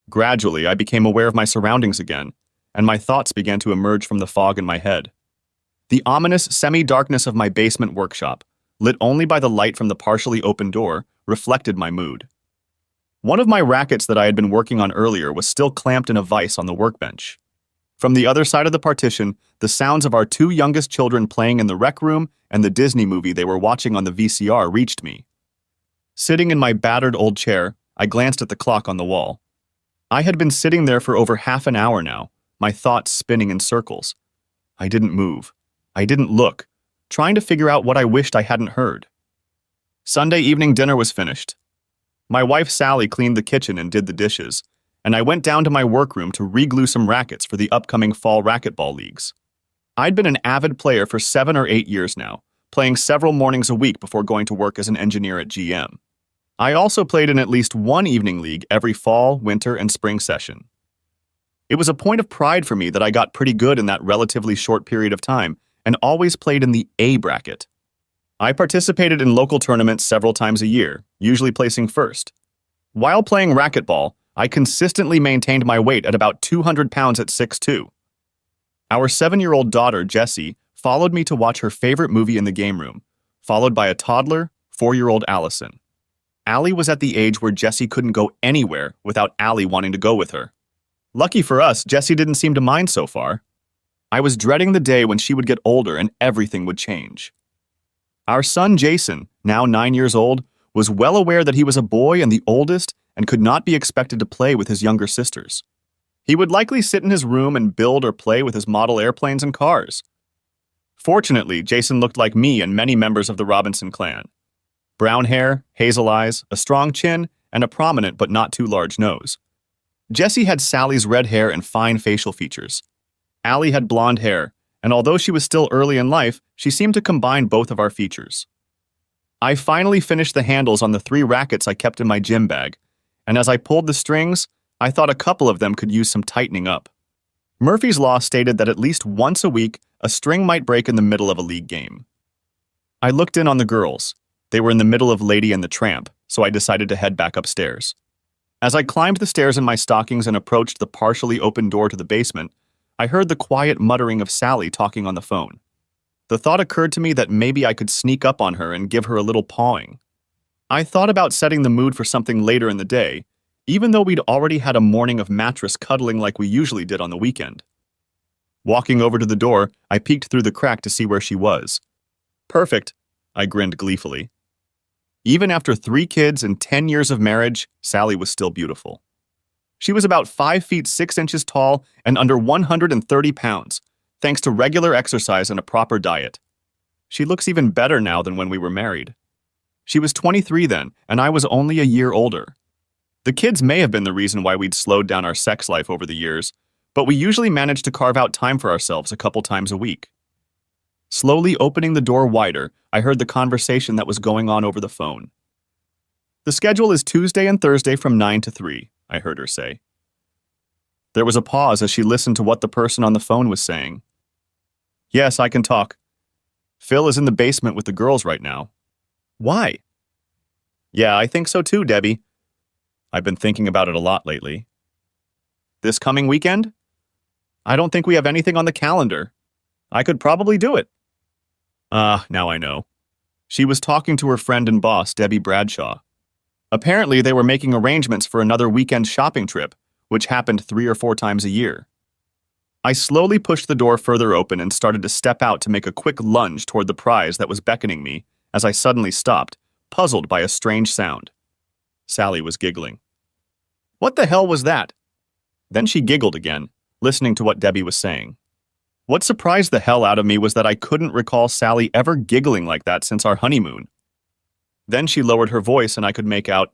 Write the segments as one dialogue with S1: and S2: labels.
S1: Gradually, I became aware of my surroundings again, and my thoughts began to emerge from the fog in my head. The ominous semi-darkness of my basement workshop, lit only by the light from the partially open door, reflected my mood. One of my rackets that I had been working on earlier was still clamped in a vise on the workbench. From the other side of the partition, the sounds of our two youngest children playing in the rec room and the Disney movie they were watching on the VCR reached me. Sitting in my battered old chair, I glanced at the clock on the wall. I had been sitting there for over half an hour now, my thoughts spinning in circles. I didn't move. I didn't look, trying to figure out what I wished I hadn't heard. Sunday evening dinner was finished. My wife Sally cleaned the kitchen and did the dishes, and I went down to my workroom to re-glue some rackets for the upcoming fall racquetball leagues. I'd been an avid player for 7 or 8 years now, playing several mornings a week before going to work as an engineer at GM. I also played in at least one evening league every fall, winter, and spring session. It was a point of pride for me that I got pretty good in that relatively short period of time and always played in the A bracket. I participated in local tournaments several times a year, usually placing first. While playing racquetball, I consistently maintained my weight at about 200 pounds at 6'2". Our 7-year-old daughter, Jessie, followed me to watch her favorite movie in the game room, followed by a toddler, 4-year-old Allison. Allie was at the age where Jessie couldn't go anywhere without Allie wanting to go with her. Lucky for us, Jessie didn't seem to mind so far. I was dreading the day when she would get older and everything would change. Our son Jason, now 9 years old, was well aware that he was a boy and the oldest and could not be expected to play with his younger sisters. He would likely sit in his room and build or play with his model airplanes and cars. Fortunately, Jason looked like me and many members of the Robinson clan. Brown hair, hazel eyes, a strong chin, and a prominent but not too large nose. Jessie had Sally's red hair and fine facial features. Allie had blonde hair, and although she was still early in life, she seemed to combine both of our features. I finally finished the handles on the 3 rackets I kept in my gym bag, and as I pulled the strings, I thought a couple of them could use some tightening up. Murphy's Law stated that at least once a week, a string might break in the middle of a league game. I looked in on the girls. They were in the middle of Lady and the Tramp, so I decided to head back upstairs. As I climbed the stairs in my stockings and approached the partially open door to the basement, I heard the quiet muttering of Sally talking on the phone. The thought occurred to me that maybe I could sneak up on her and give her a little pawing. I thought about setting the mood for something later in the day, even though we'd already had a morning of mattress cuddling like we usually did on the weekend. Walking over to the door, I peeked through the crack to see where she was. Perfect, I grinned gleefully. Even after 3 kids and 10 years of marriage, Sally was still beautiful. She was about 5 feet 6 inches tall and under 130 pounds, thanks to regular exercise and a proper diet. She looks even better now than when we were married. She was 23 then, and I was only a year older. The kids may have been the reason why we'd slowed down our sex life over the years, but we usually managed to carve out time for ourselves a couple times a week. Slowly opening the door wider, I heard the conversation that was going on over the phone. "The schedule is Tuesday and Thursday from 9 to 3, I heard her say. There was a pause as she listened to what the person on the phone was saying. "Yes, I can talk. Phil is in the basement with the girls right now." "Why?" "Yeah, I think so too, Debbie. I've been thinking about it a lot lately." "This coming weekend?" "I don't think we have anything on the calendar. I could probably do it." Now I know. She was talking to her friend and boss, Debbie Bradshaw. Apparently, they were making arrangements for another weekend shopping trip, which happened 3 or 4 times a year. I slowly pushed the door further open and started to step out to make a quick lunge toward the prize that was beckoning me as I suddenly stopped, puzzled by a strange sound. Sally was giggling. "What the hell was that?" Then she giggled again, listening to what Debbie was saying. What surprised the hell out of me was that I couldn't recall Sally ever giggling like that since our honeymoon. Then she lowered her voice and I could make out,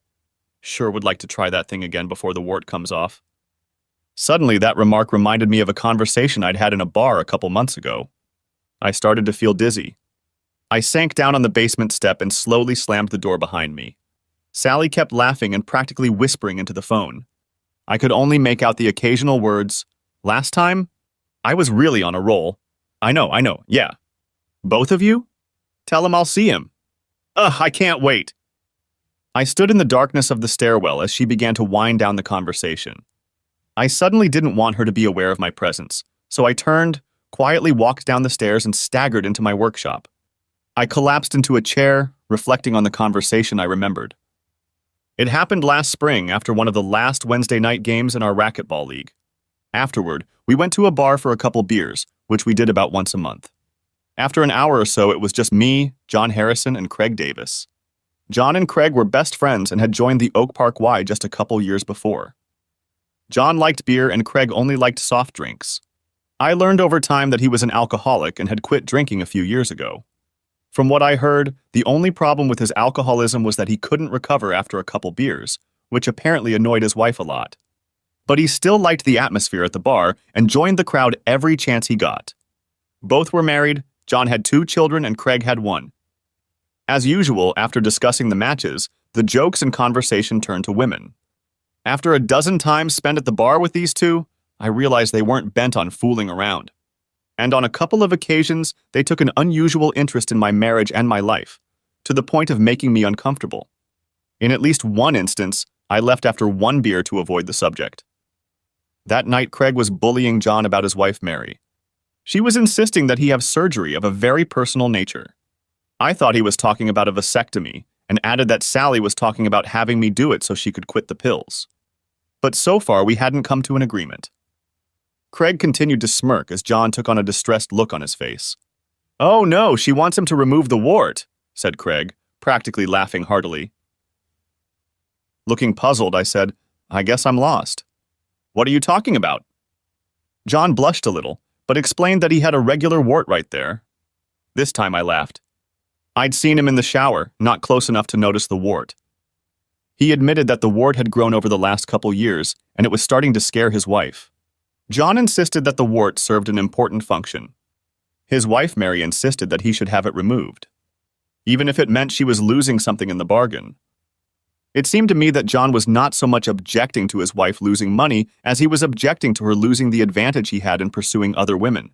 S1: "Sure would like to try that thing again before the wart comes off." Suddenly, that remark reminded me of a conversation I'd had in a bar a couple months ago. I started to feel dizzy. I sank down on the basement step and slowly slammed the door behind me. Sally kept laughing and practically whispering into the phone. I could only make out the occasional words, "Last time? I was really on a roll. I know, yeah. Both of you? Tell him I'll see him. Ugh, I can't wait." I stood in the darkness of the stairwell as she began to wind down the conversation. I suddenly didn't want her to be aware of my presence, so I turned, quietly walked down the stairs, and staggered into my workshop. I collapsed into a chair, reflecting on the conversation I remembered. It happened last spring after one of the last Wednesday night games in our racquetball league. Afterward, we went to a bar for a couple beers, which we did about once a month. After an hour or so, it was just me, John Harrison, and Craig Davis. John and Craig were best friends and had joined the Oak Park Y just a couple years before. John liked beer and Craig only liked soft drinks. I learned over time that he was an alcoholic and had quit drinking a few years ago. From what I heard, the only problem with his alcoholism was that he couldn't recover after a couple beers, which apparently annoyed his wife a lot. But he still liked the atmosphere at the bar and joined the crowd every chance he got. Both were married, John had 2 children and Craig had 1. As usual, after discussing the matches, the jokes and conversation turned to women. After a dozen times spent at the bar with these two, I realized they weren't bent on fooling around. And on a couple of occasions, they took an unusual interest in my marriage and my life, to the point of making me uncomfortable. In at least one instance, I left after 1 beer to avoid the subject. That night, Craig was bullying John about his wife, Mary. She was insisting that he have surgery of a very personal nature. I thought he was talking about a vasectomy, and added that Sally was talking about having me do it so she could quit the pills. But so far, we hadn't come to an agreement. Craig continued to smirk as John took on a distressed look on his face. "Oh no, she wants him to remove the wart," said Craig, practically laughing heartily. Looking puzzled, I said, "I guess I'm lost. What are you talking about?" John blushed a little, but explained that he had a regular wart right there. This time I laughed. I'd seen him in the shower, not close enough to notice the wart. He admitted that the wart had grown over the last couple years, and it was starting to scare his wife. John insisted that the wart served an important function. His wife, Mary, insisted that he should have it removed, even if it meant she was losing something in the bargain. It seemed to me that John was not so much objecting to his wife losing money as he was objecting to her losing the advantage he had in pursuing other women.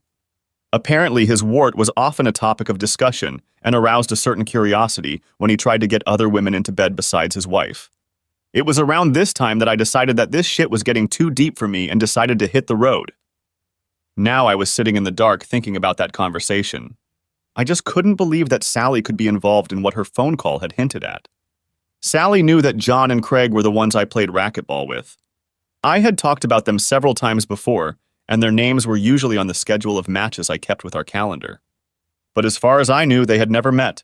S1: Apparently, his wart was often a topic of discussion and aroused a certain curiosity when he tried to get other women into bed besides his wife. It was around this time that I decided that this shit was getting too deep for me and decided to hit the road. Now I was sitting in the dark thinking about that conversation. I just couldn't believe that Sally could be involved in what her phone call had hinted at. Sally knew that John and Craig were the ones I played racquetball with. I had talked about them several times before, and their names were usually on the schedule of matches I kept with our calendar. But as far as I knew, they had never met.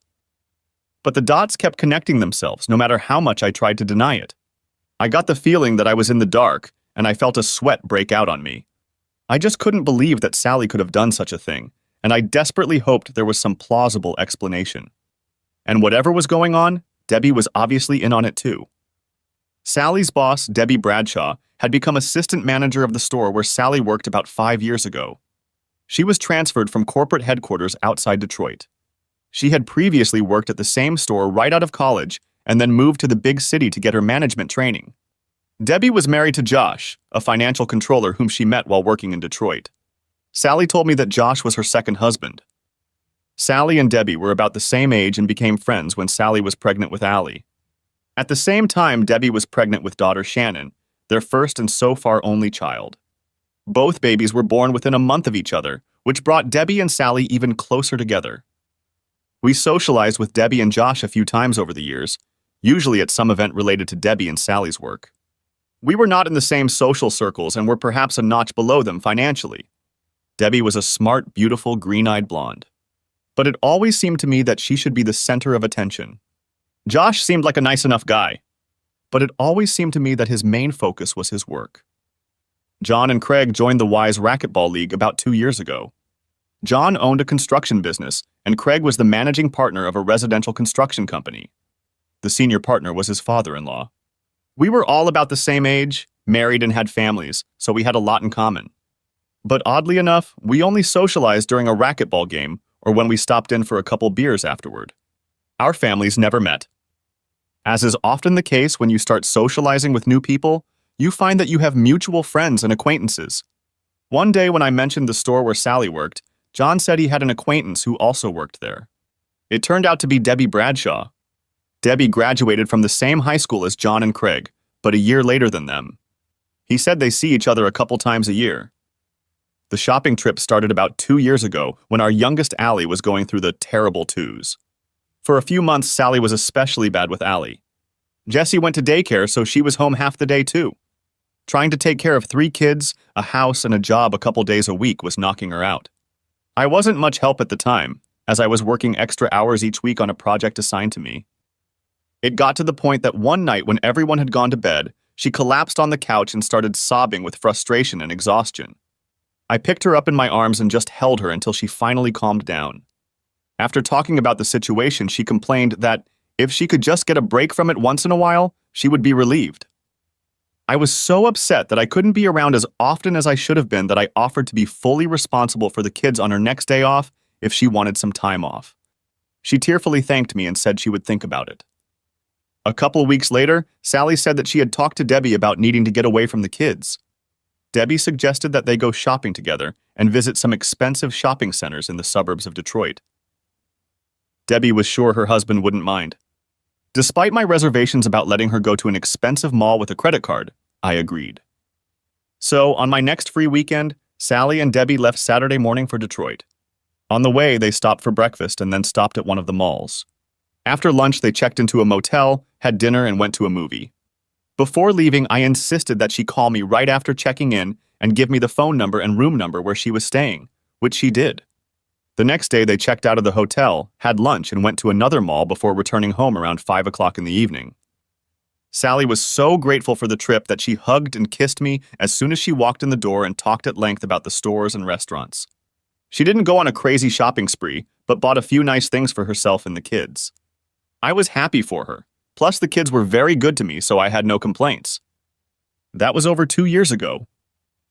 S1: But the dots kept connecting themselves, no matter how much I tried to deny it. I got the feeling that I was in the dark, and I felt a sweat break out on me. I just couldn't believe that Sally could have done such a thing, and I desperately hoped there was some plausible explanation. And whatever was going on, Debbie was obviously in on it too. Sally's boss, Debbie Bradshaw, had become assistant manager of the store where Sally worked about 5 years ago. She was transferred from corporate headquarters outside Detroit. She had previously worked at the same store right out of college and then moved to the big city to get her management training. Debbie was married to Josh, a financial controller whom she met while working in Detroit. Sally told me that Josh was her second husband. Sally and Debbie were about the same age and became friends when Sally was pregnant with Allie. At the same time, Debbie was pregnant with daughter Shannon, their first and so far only child. Both babies were born within a month of each other, which brought Debbie and Sally even closer together. We socialized with Debbie and Josh a few times over the years, usually at some event related to Debbie and Sally's work. We were not in the same social circles and were perhaps a notch below them financially. Debbie was a smart, beautiful, green-eyed blonde. But it always seemed to me that she should be the center of attention. Josh seemed like a nice enough guy, but it always seemed to me that his main focus was his work. John and Craig joined the Wise Racquetball League about 2 years ago. John owned a construction business, and Craig was the managing partner of a residential construction company. The senior partner was his father-in-law. We were all about the same age, married and had families, so we had a lot in common. But oddly enough, we only socialized during a racquetball game or when we stopped in for a couple beers afterward. Our families never met. As is often the case when you start socializing with new people, you find that you have mutual friends and acquaintances. One day when I mentioned the store where Sally worked, John said he had an acquaintance who also worked there. It turned out to be Debbie Bradshaw. Debbie graduated from the same high school as John and Craig, but a year later than them. He said they see each other a couple times a year. The shopping trip started about 2 years ago when our youngest Allie was going through the terrible twos. For a few months, Sally was especially bad with Allie. Jessie went to daycare, so she was home half the day too. Trying to take care of 3 kids, a house, and a job a couple days a week was knocking her out. I wasn't much help at the time, as I was working extra hours each week on a project assigned to me. It got to the point that one night when everyone had gone to bed, she collapsed on the couch and started sobbing with frustration and exhaustion. I picked her up in my arms and just held her until she finally calmed down. After talking about the situation, she complained that if she could just get a break from it once in a while, she would be relieved. I was so upset that I couldn't be around as often as I should have been that I offered to be fully responsible for the kids on her next day off if she wanted some time off. She tearfully thanked me and said she would think about it. A couple weeks later, Sally said that she had talked to Debbie about needing to get away from the kids. Debbie suggested that they go shopping together and visit some expensive shopping centers in the suburbs of Detroit. Debbie was sure her husband wouldn't mind. Despite my reservations about letting her go to an expensive mall with a credit card, I agreed. So, on my next free weekend, Sally and Debbie left Saturday morning for Detroit. On the way, they stopped for breakfast and then stopped at one of the malls. After lunch, they checked into a motel, had dinner, and went to a movie. Before leaving, I insisted that she call me right after checking in and give me the phone number and room number where she was staying, which she did. The next day, they checked out of the hotel, had lunch, and went to another mall before returning home around 5 o'clock in the evening. Sally was so grateful for the trip that she hugged and kissed me as soon as she walked in the door and talked at length about the stores and restaurants. She didn't go on a crazy shopping spree, but bought a few nice things for herself and the kids. I was happy for her. Plus, the kids were very good to me, so I had no complaints. That was over 2 years ago.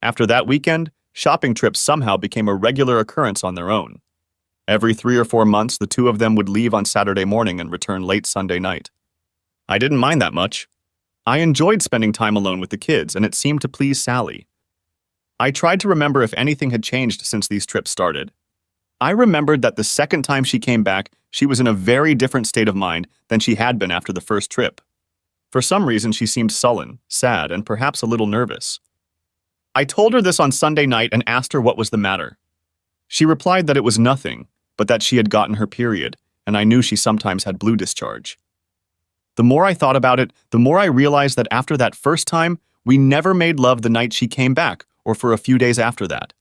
S1: After that weekend, shopping trips somehow became a regular occurrence on their own. Every 3 or 4 months, the two of them would leave on Saturday morning and return late Sunday night. I didn't mind that much. I enjoyed spending time alone with the kids, and it seemed to please Sally. I tried to remember if anything had changed since these trips started. I remembered that the second time she came back, she was in a very different state of mind than she had been after the first trip. For some reason, she seemed sullen, sad, and perhaps a little nervous. I told her this on Sunday night and asked her what was the matter. She replied that it was nothing, but that she had gotten her period, and I knew she sometimes had blue discharge. The more I thought about it, the more I realized that after that first time, we never made love the night she came back or for a few days after that.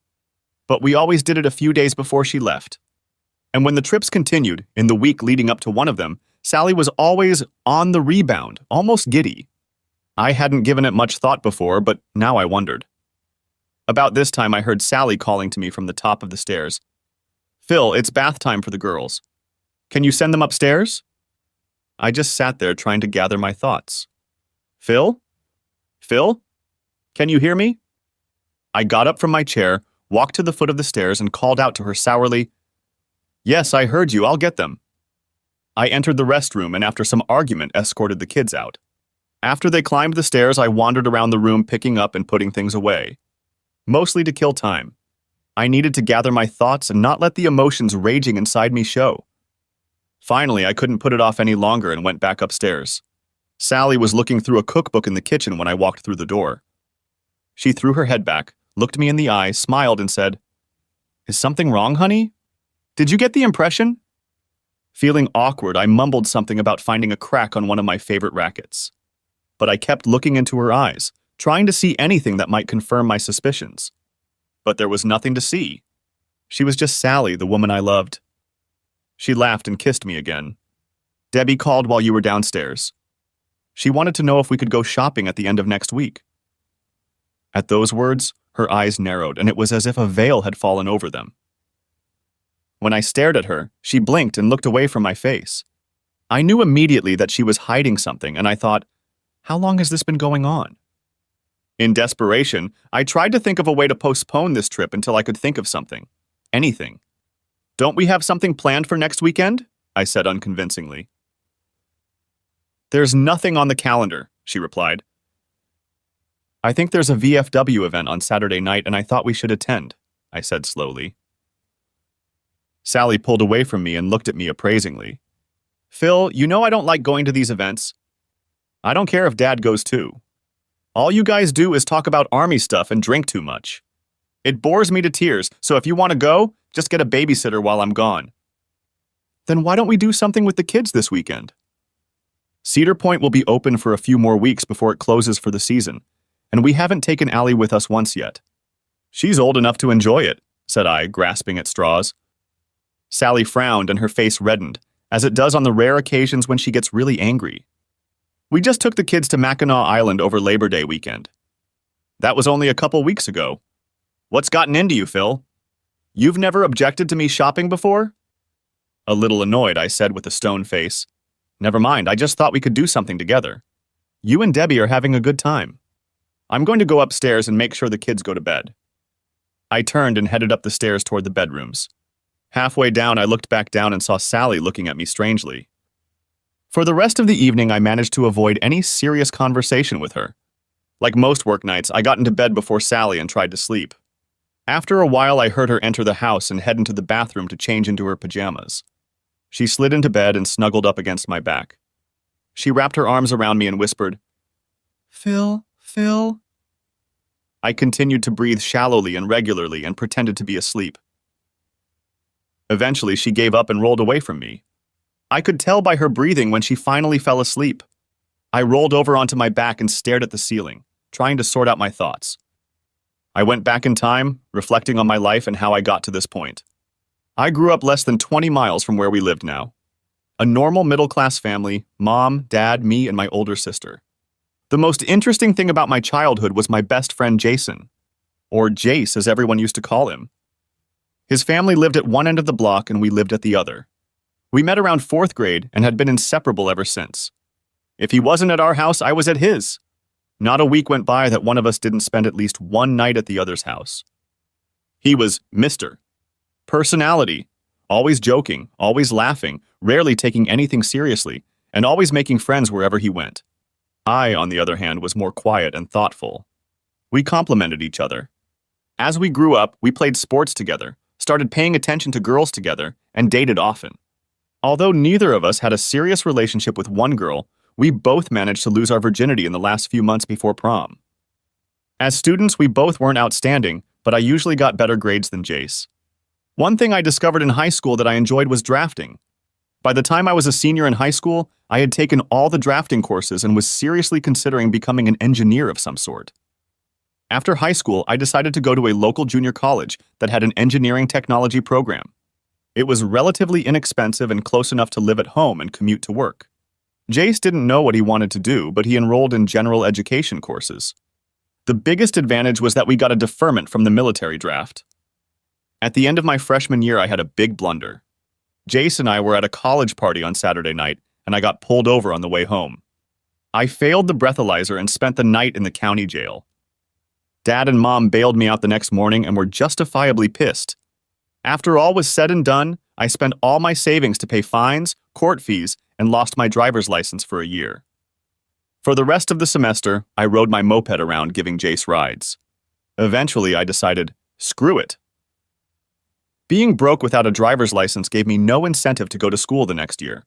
S1: But we always did it a few days before she left. And when the trips continued, in the week leading up to one of them, Sally was always on the rebound, almost giddy. I hadn't given it much thought before, but now I wondered. About this time, I heard Sally calling to me from the top of the stairs. "Phil, it's bath time for the girls. Can you send them upstairs?" I just sat there trying to gather my thoughts. "Phil? Phil? Can you hear me?" I got up from my chair, walked to the foot of the stairs, and called out to her sourly, "Yes, I heard you. I'll get them." I entered the restroom and after some argument escorted the kids out. After they climbed the stairs, I wandered around the room picking up and putting things away. Mostly to kill time. I needed to gather my thoughts and not let the emotions raging inside me show. Finally, I couldn't put it off any longer and went back upstairs. Sally was looking through a cookbook in the kitchen when I walked through the door. She threw her head back, looked me in the eye, smiled, and said, "Is something wrong, honey? Did you get the impression?" Feeling awkward, I mumbled something about finding a crack on one of my favorite rackets. But I kept looking into her eyes, trying to see anything that might confirm my suspicions. But there was nothing to see. She was just Sally, the woman I loved. She laughed and kissed me again. "Debbie called while you were downstairs. She wanted to know if we could go shopping at the end of next week." At those words, her eyes narrowed, and it was as if a veil had fallen over them. When I stared at her, she blinked and looked away from my face. I knew immediately that she was hiding something, and I thought, how long has this been going on? In desperation, I tried to think of a way to postpone this trip until I could think of something. Anything. "Don't we have something planned for next weekend?" I said unconvincingly. "There's nothing on the calendar," she replied. "I think there's a VFW event on Saturday night and I thought we should attend," I said slowly. Sally pulled away from me and looked at me appraisingly. "Phil, you know I don't like going to these events. I don't care if Dad goes too." All you guys do is talk about army stuff and drink too much. It bores me to tears, so if you want to go, just get a babysitter while I'm gone. Then why don't we do something with the kids this weekend? Cedar Point will be open for a few more weeks before it closes for the season, and we haven't taken Allie with us once yet. She's old enough to enjoy it, said I, grasping at straws. Sally frowned and her face reddened, as it does on the rare occasions when she gets really angry. We just took the kids to Mackinac Island over Labor Day weekend. That was only a couple weeks ago. What's gotten into you, Phil? You've never objected to me shopping before? A little annoyed, I said with a stone face. Never mind, I just thought we could do something together. You and Debbie are having a good time. I'm going to go upstairs and make sure the kids go to bed. I turned and headed up the stairs toward the bedrooms. Halfway down, I looked back down and saw Sally looking at me strangely. For the rest of the evening, I managed to avoid any serious conversation with her. Like most work nights, I got into bed before Sally and tried to sleep. After a while, I heard her enter the house and head into the bathroom to change into her pajamas. She slid into bed and snuggled up against my back. She wrapped her arms around me and whispered, Phil. I continued to breathe shallowly and regularly and pretended to be asleep. Eventually, she gave up and rolled away from me. I could tell by her breathing when she finally fell asleep. I rolled over onto my back and stared at the ceiling, trying to sort out my thoughts. I went back in time, reflecting on my life and how I got to this point. I grew up less than 20 miles from where we lived now. A normal middle-class family, mom, dad, me, and my older sister. The most interesting thing about my childhood was my best friend Jason, or Jace as everyone used to call him. His family lived at one end of the block and we lived at the other. We met around 4th grade and had been inseparable ever since. If he wasn't at our house, I was at his. Not a week went by that one of us didn't spend at least one night at the other's house. He was Mr. Personality, always joking, always laughing, rarely taking anything seriously, and always making friends wherever he went. I, on the other hand, was more quiet and thoughtful. We complemented each other. As we grew up, we played sports together, started paying attention to girls together, and dated often. Although neither of us had a serious relationship with one girl, we both managed to lose our virginity in the last few months before prom. As students, we both weren't outstanding, but I usually got better grades than Jace. One thing I discovered in high school that I enjoyed was drafting. By the time I was a senior in high school, I had taken all the drafting courses and was seriously considering becoming an engineer of some sort. After high school, I decided to go to a local junior college that had an engineering technology program. It was relatively inexpensive and close enough to live at home and commute to work. Jace didn't know what he wanted to do, but he enrolled in general education courses. The biggest advantage was that we got a deferment from the military draft. At the end of my freshman year, I had a big blunder. Jace and I were at a college party on Saturday night, and I got pulled over on the way home. I failed the breathalyzer and spent the night in the county jail. Dad and Mom bailed me out the next morning and were justifiably pissed. After all was said and done, I spent all my savings to pay fines, court fees, and lost my driver's license for a year. For the rest of the semester, I rode my moped around giving Jace rides. Eventually, I decided, screw it. Being broke without a driver's license gave me no incentive to go to school the next year.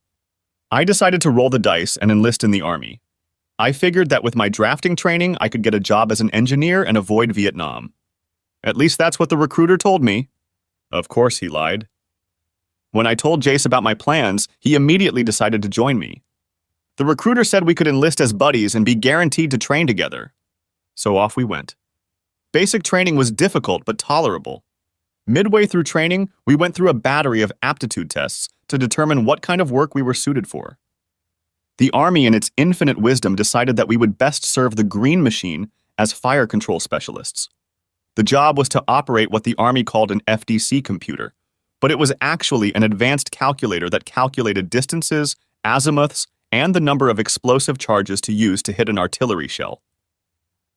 S1: I decided to roll the dice and enlist in the Army. I figured that with my drafting training, I could get a job as an engineer and avoid Vietnam. At least that's what the recruiter told me. Of course he lied. When I told Jace about my plans, he immediately decided to join me. The recruiter said we could enlist as buddies and be guaranteed to train together. So off we went. Basic training was difficult but tolerable. Midway through training, we went through a battery of aptitude tests to determine what kind of work we were suited for. The Army, in its infinite wisdom, decided that we would best serve the green machine as fire control specialists. The job was to operate what the Army called an FDC computer, but it was actually an advanced calculator that calculated distances, azimuths, and the number of explosive charges to use to hit an artillery shell.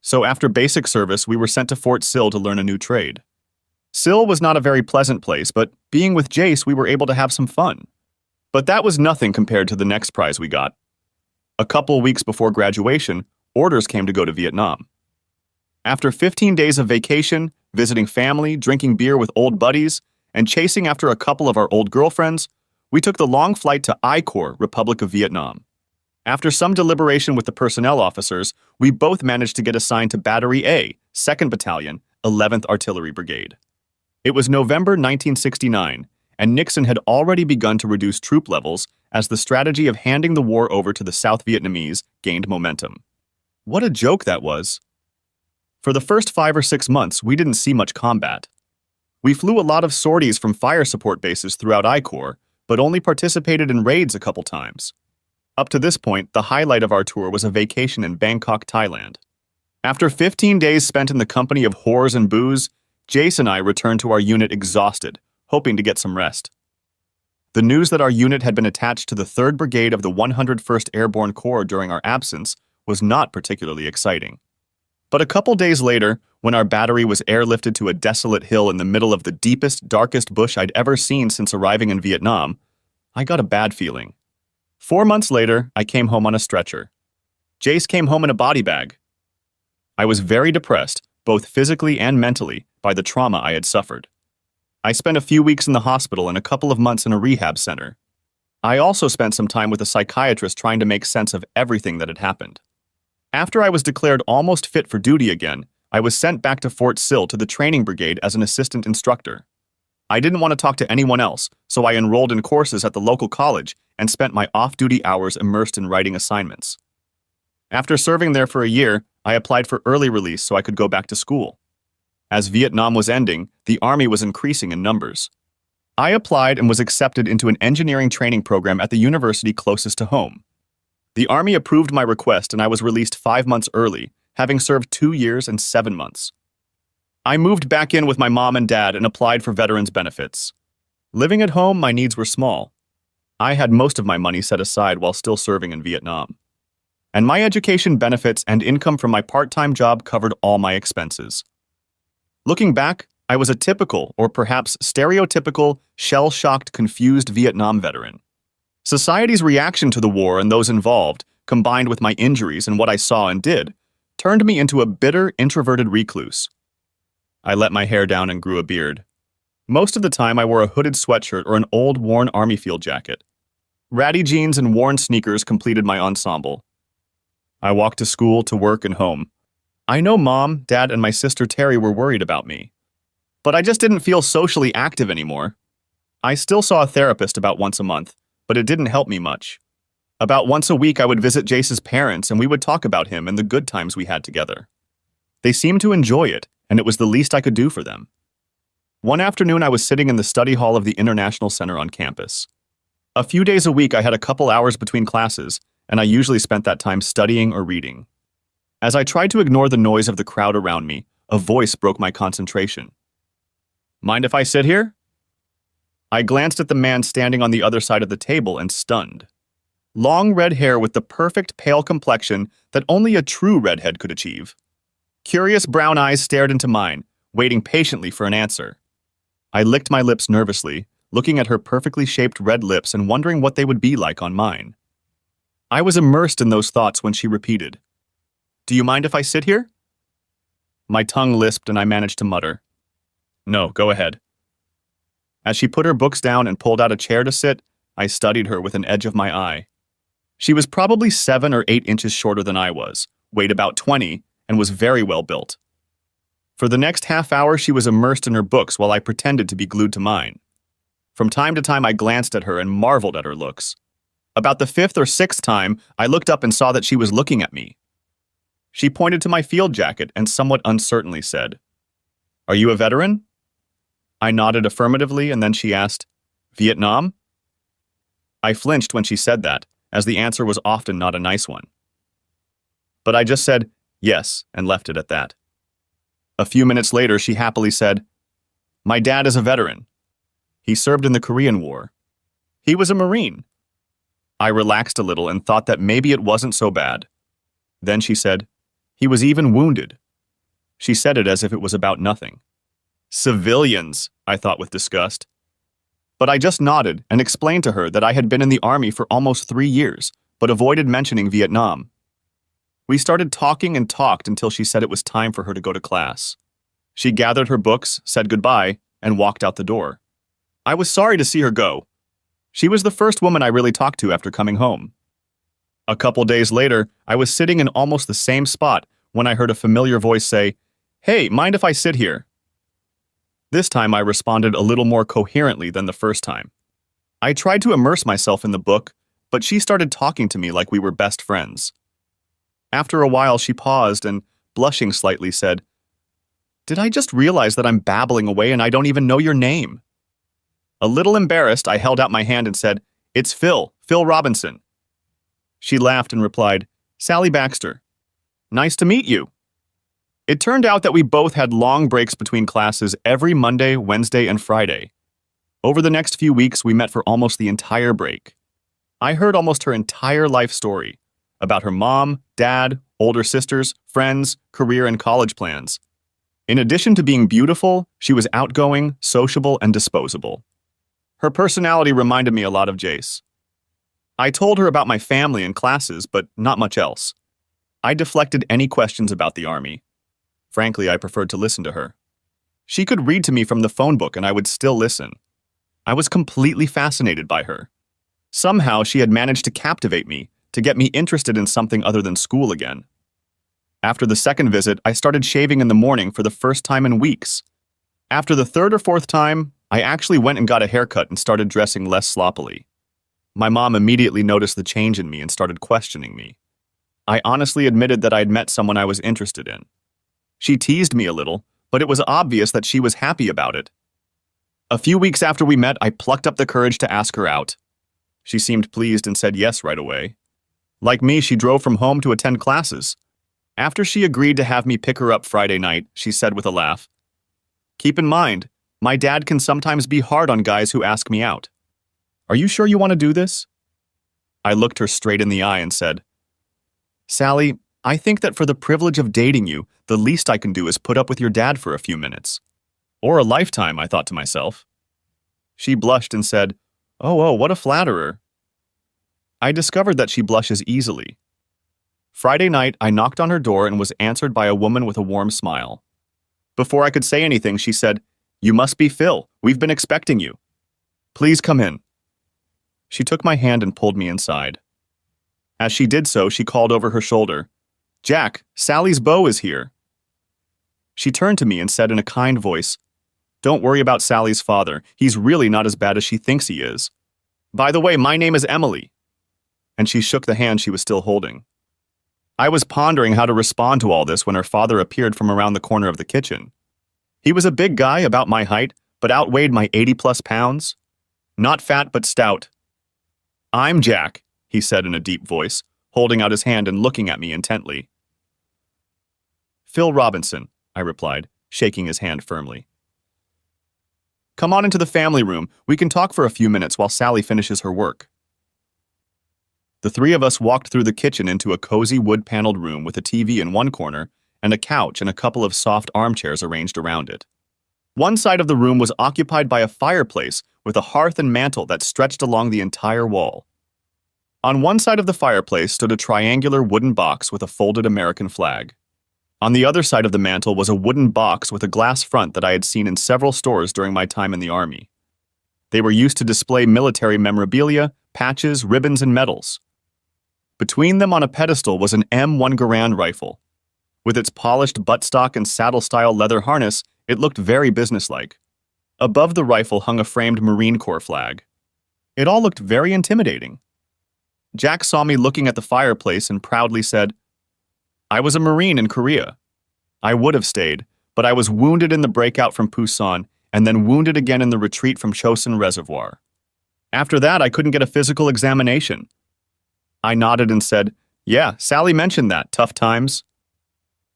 S1: So after basic service, we were sent to Fort Sill to learn a new trade. Sill was not a very pleasant place, but being with Jace, we were able to have some fun. But that was nothing compared to the next prize we got. A couple weeks before graduation, orders came to go to Vietnam. After 15 days of vacation, visiting family, drinking beer with old buddies, and chasing after a couple of our old girlfriends, we took the long flight to I Corps, Republic of Vietnam. After some deliberation with the personnel officers, we both managed to get assigned to Battery A, 2nd Battalion, 11th Artillery Brigade. It was November 1969, and Nixon had already begun to reduce troop levels as the strategy of handing the war over to the South Vietnamese gained momentum. What a joke that was! For the first 5 or 6 months, we didn't see much combat. We flew a lot of sorties from fire support bases throughout I Corps, but only participated in raids a couple times. Up to this point, the highlight of our tour was a vacation in Bangkok, Thailand. After 15 days spent in the company of whores and booze, Jace and I returned to our unit exhausted, hoping to get some rest. The news that our unit had been attached to the 3rd Brigade of the 101st Airborne Corps during our absence was not particularly exciting. But a couple days later, when our battery was airlifted to a desolate hill in the middle of the deepest, darkest bush I'd ever seen since arriving in Vietnam, I got a bad feeling. 4 months later, I came home on a stretcher. Jace came home in a body bag. I was very depressed, both physically and mentally, by the trauma I had suffered. I spent a few weeks in the hospital and a couple of months in a rehab center. I also spent some time with a psychiatrist trying to make sense of everything that had happened. After I was declared almost fit for duty again, I was sent back to Fort Sill to the training brigade as an assistant instructor. I didn't want to talk to anyone else, so I enrolled in courses at the local college and spent my off-duty hours immersed in writing assignments. After serving there for a year, I applied for early release so I could go back to school. As Vietnam was ending, the Army was increasing in numbers. I applied and was accepted into an engineering training program at the university closest to home. The Army approved my request and I was released 5 months early, having served 2 years and 7 months. I moved back in with my mom and dad and applied for veterans benefits. Living at home, my needs were small. I had most of my money set aside while still serving in Vietnam. And my education benefits and income from my part-time job covered all my expenses. Looking back, I was a typical, or perhaps stereotypical, shell-shocked, confused Vietnam veteran. Society's reaction to the war and those involved, combined with my injuries and what I saw and did, turned me into a bitter, introverted recluse. I let my hair down and grew a beard. Most of the time, I wore a hooded sweatshirt or an old, worn army field jacket. Ratty jeans and worn sneakers completed my ensemble. I walked to school, to work, and home. I know Mom, Dad, and my sister Terry were worried about me. But I just didn't feel socially active anymore. I still saw a therapist about once a month, but it didn't help me much. About once a week, I would visit Jace's parents and we would talk about him and the good times we had together. They seemed to enjoy it, and it was the least I could do for them. One afternoon, I was sitting in the study hall of the International Center on campus. A few days a week, I had a couple hours between classes, and I usually spent that time studying or reading. As I tried to ignore the noise of the crowd around me, a voice broke my concentration. "Mind if I sit here?" I glanced at the man standing on the other side of the table and stunned. Long red hair with the perfect pale complexion that only a true redhead could achieve. Curious brown eyes stared into mine, waiting patiently for an answer. I licked my lips nervously, looking at her perfectly shaped red lips and wondering what they would be like on mine. I was immersed in those thoughts when she repeated, "Do you mind if I sit here?" My tongue lisped and I managed to mutter, "No, go ahead." As she put her books down and pulled out a chair to sit, I studied her with an edge of my eye. She was probably 7 or 8 inches shorter than I was, weighed about 20, and was very well built. For the next half hour, she was immersed in her books while I pretended to be glued to mine. From time to time, I glanced at her and marveled at her looks. About the 5th or 6th time, I looked up and saw that she was looking at me. She pointed to my field jacket and somewhat uncertainly said, "Are you a veteran?" I nodded affirmatively and then she asked, "Vietnam?" I flinched when she said that, as the answer was often not a nice one. But I just said, "Yes," and left it at that. A few minutes later, she happily said, "My dad is a veteran. He served in the Korean War. He was a Marine." I relaxed a little and thought that maybe it wasn't so bad. Then she said, "He was even wounded." She said it as if it was about nothing. Civilians, I thought with disgust. But I just nodded and explained to her that I had been in the Army for almost 3 years, but avoided mentioning Vietnam. We started talking and talked until she said it was time for her to go to class. She gathered her books, said goodbye, and walked out the door. I was sorry to see her go. She was the first woman I really talked to after coming home. A couple days later, I was sitting in almost the same spot when I heard a familiar voice say, "Hey, mind if I sit here?" This time I responded a little more coherently than the first time. I tried to immerse myself in the book, but she started talking to me like we were best friends. After a while, she paused and, blushing slightly, said, "Did I just realize that I'm babbling away and I don't even know your name?" A little embarrassed, I held out my hand and said, "It's Phil Robinson." She laughed and replied, "Sally Baxter. Nice to meet you." It turned out that we both had long breaks between classes every Monday, Wednesday, and Friday. Over the next few weeks, we met for almost the entire break. I heard almost her entire life story about her mom, dad, older sisters, friends, career, and college plans. In addition to being beautiful, she was outgoing, sociable, and disposable. Her personality reminded me a lot of Jace. I told her about my family and classes, but not much else. I deflected any questions about the Army. Frankly, I preferred to listen to her. She could read to me from the phone book and I would still listen. I was completely fascinated by her. Somehow, she had managed to captivate me, to get me interested in something other than school again. After the second visit, I started shaving in the morning for the first time in weeks. After the third or fourth time, I actually went and got a haircut and started dressing less sloppily. My mom immediately noticed the change in me and started questioning me. I honestly admitted that I'd met someone I was interested in. She teased me a little, but it was obvious that she was happy about it. A few weeks after we met, I plucked up the courage to ask her out. She seemed pleased and said yes right away. Like me, she drove from home to attend classes. After she agreed to have me pick her up Friday night, she said with a laugh, "Keep in mind, my dad can sometimes be hard on guys who ask me out. Are you sure you want to do this?" I looked her straight in the eye and said, "Sally, I think that for the privilege of dating you, the least I can do is put up with your dad for a few minutes. Or a lifetime," I thought to myself. She blushed and said, Oh, what a flatterer." I discovered that she blushes easily. Friday night, I knocked on her door and was answered by a woman with a warm smile. Before I could say anything, she said, "You must be Phil. We've been expecting you. Please come in." She took my hand and pulled me inside. As she did so, she called over her shoulder, "Jack, Sally's beau is here." She turned to me and said in a kind voice, "Don't worry about Sally's father. He's really not as bad as she thinks he is. By the way, my name is Emily." And she shook the hand she was still holding. I was pondering how to respond to all this when her father appeared from around the corner of the kitchen. He was a big guy, about my height, but outweighed my 80-plus pounds. Not fat, but stout. "I'm Jack," he said in a deep voice, holding out his hand and looking at me intently. "Phil Robinson," I replied, shaking his hand firmly. "Come on into the family room. We can talk for a few minutes while Sally finishes her work." The three of us walked through the kitchen into a cozy wood-paneled room with a TV in one corner and a couch and a couple of soft armchairs arranged around it. One side of the room was occupied by a fireplace with a hearth and mantel that stretched along the entire wall. On one side of the fireplace stood a triangular wooden box with a folded American flag. On the other side of the mantel was a wooden box with a glass front that I had seen in several stores during my time in the Army. They were used to display military memorabilia, patches, ribbons, and medals. Between them on a pedestal was an M1 Garand rifle. With its polished buttstock and saddle-style leather harness, it looked very businesslike. Above the rifle hung a framed Marine Corps flag. It all looked very intimidating. Jack saw me looking at the fireplace and proudly said, "I was a Marine in Korea. I would have stayed, but I was wounded in the breakout from Pusan and then wounded again in the retreat from Chosin Reservoir. After that, I couldn't get a physical examination." I nodded and said, "Yeah, Sally mentioned that, tough times."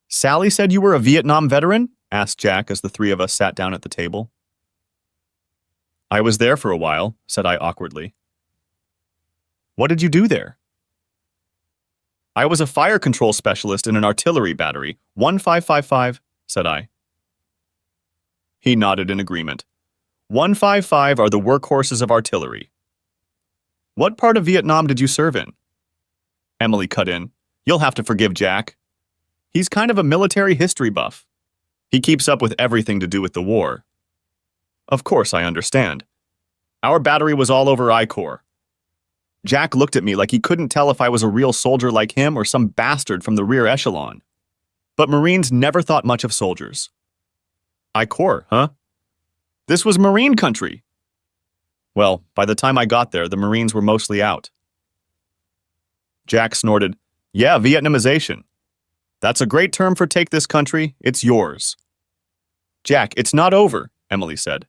S1: "Sally said you were a Vietnam veteran?" asked Jack as the three of us sat down at the table. "I was there for a while," said I awkwardly. "What did you do there?" "I was a fire control specialist in an artillery battery, 1555, said I. He nodded in agreement. 155 are the workhorses of artillery. "What part of Vietnam did you serve in?" Emily cut in. "You'll have to forgive Jack. He's kind of a military history buff. He keeps up with everything to do with the war." "Of course, I understand. Our battery was all over I Corps. Jack looked at me like he couldn't tell if I was a real soldier like him or some bastard from the rear echelon. But Marines never thought much of soldiers. I Corps, huh? This was Marine country. Well, by the time I got there, the Marines were mostly out. Jack snorted, Yeah, Vietnamization. That's a great term for take this country. It's yours. Jack, it's not over, Emily said.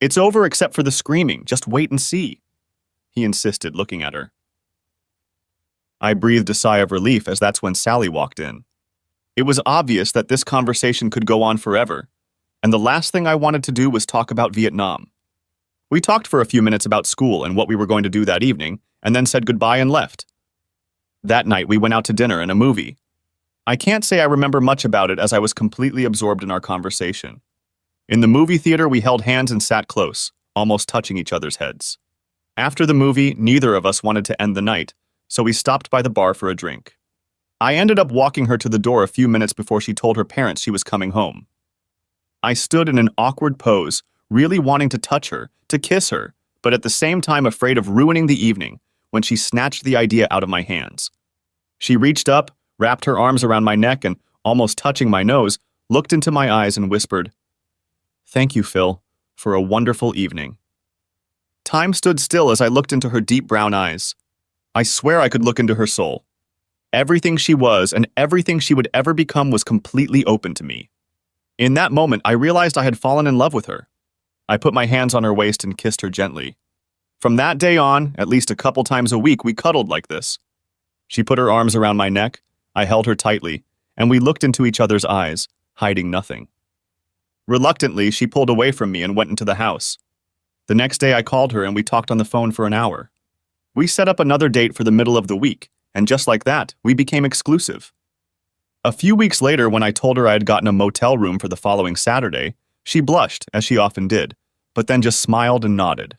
S1: It's over except for the screaming. Just wait and see. He insisted, looking at her. I breathed a sigh of relief as that's when Sally walked in. It was obvious that this conversation could go on forever, and the last thing I wanted to do was talk about Vietnam. We talked for a few minutes about school and what we were going to do that evening, and then said goodbye and left. That night, we went out to dinner and a movie. I can't say I remember much about it as I was completely absorbed in our conversation. In the movie theater, we held hands and sat close, almost touching each other's heads. After the movie, neither of us wanted to end the night, so we stopped by the bar for a drink. I ended up walking her to the door a few minutes before she told her parents she was coming home. I stood in an awkward pose, really wanting to touch her, to kiss her, but at the same time afraid of ruining the evening, when she snatched the idea out of my hands. She reached up, wrapped her arms around my neck, and, almost touching my nose, looked into my eyes and whispered, Thank you, Phil, for a wonderful evening. Time stood still as I looked into her deep brown eyes. I swear I could look into her soul. Everything she was and everything she would ever become was completely open to me. In that moment, I realized I had fallen in love with her. I put my hands on her waist and kissed her gently. From that day on, at least a couple times a week, we cuddled like this. She put her arms around my neck, I held her tightly, and we looked into each other's eyes, hiding nothing. Reluctantly, she pulled away from me and went into the house. The next day I called her and we talked on the phone for an hour. We set up another date for the middle of the week, and just like that, we became exclusive. A few weeks later, when I told her I had gotten a motel room for the following Saturday, she blushed, as she often did, but then just smiled and nodded.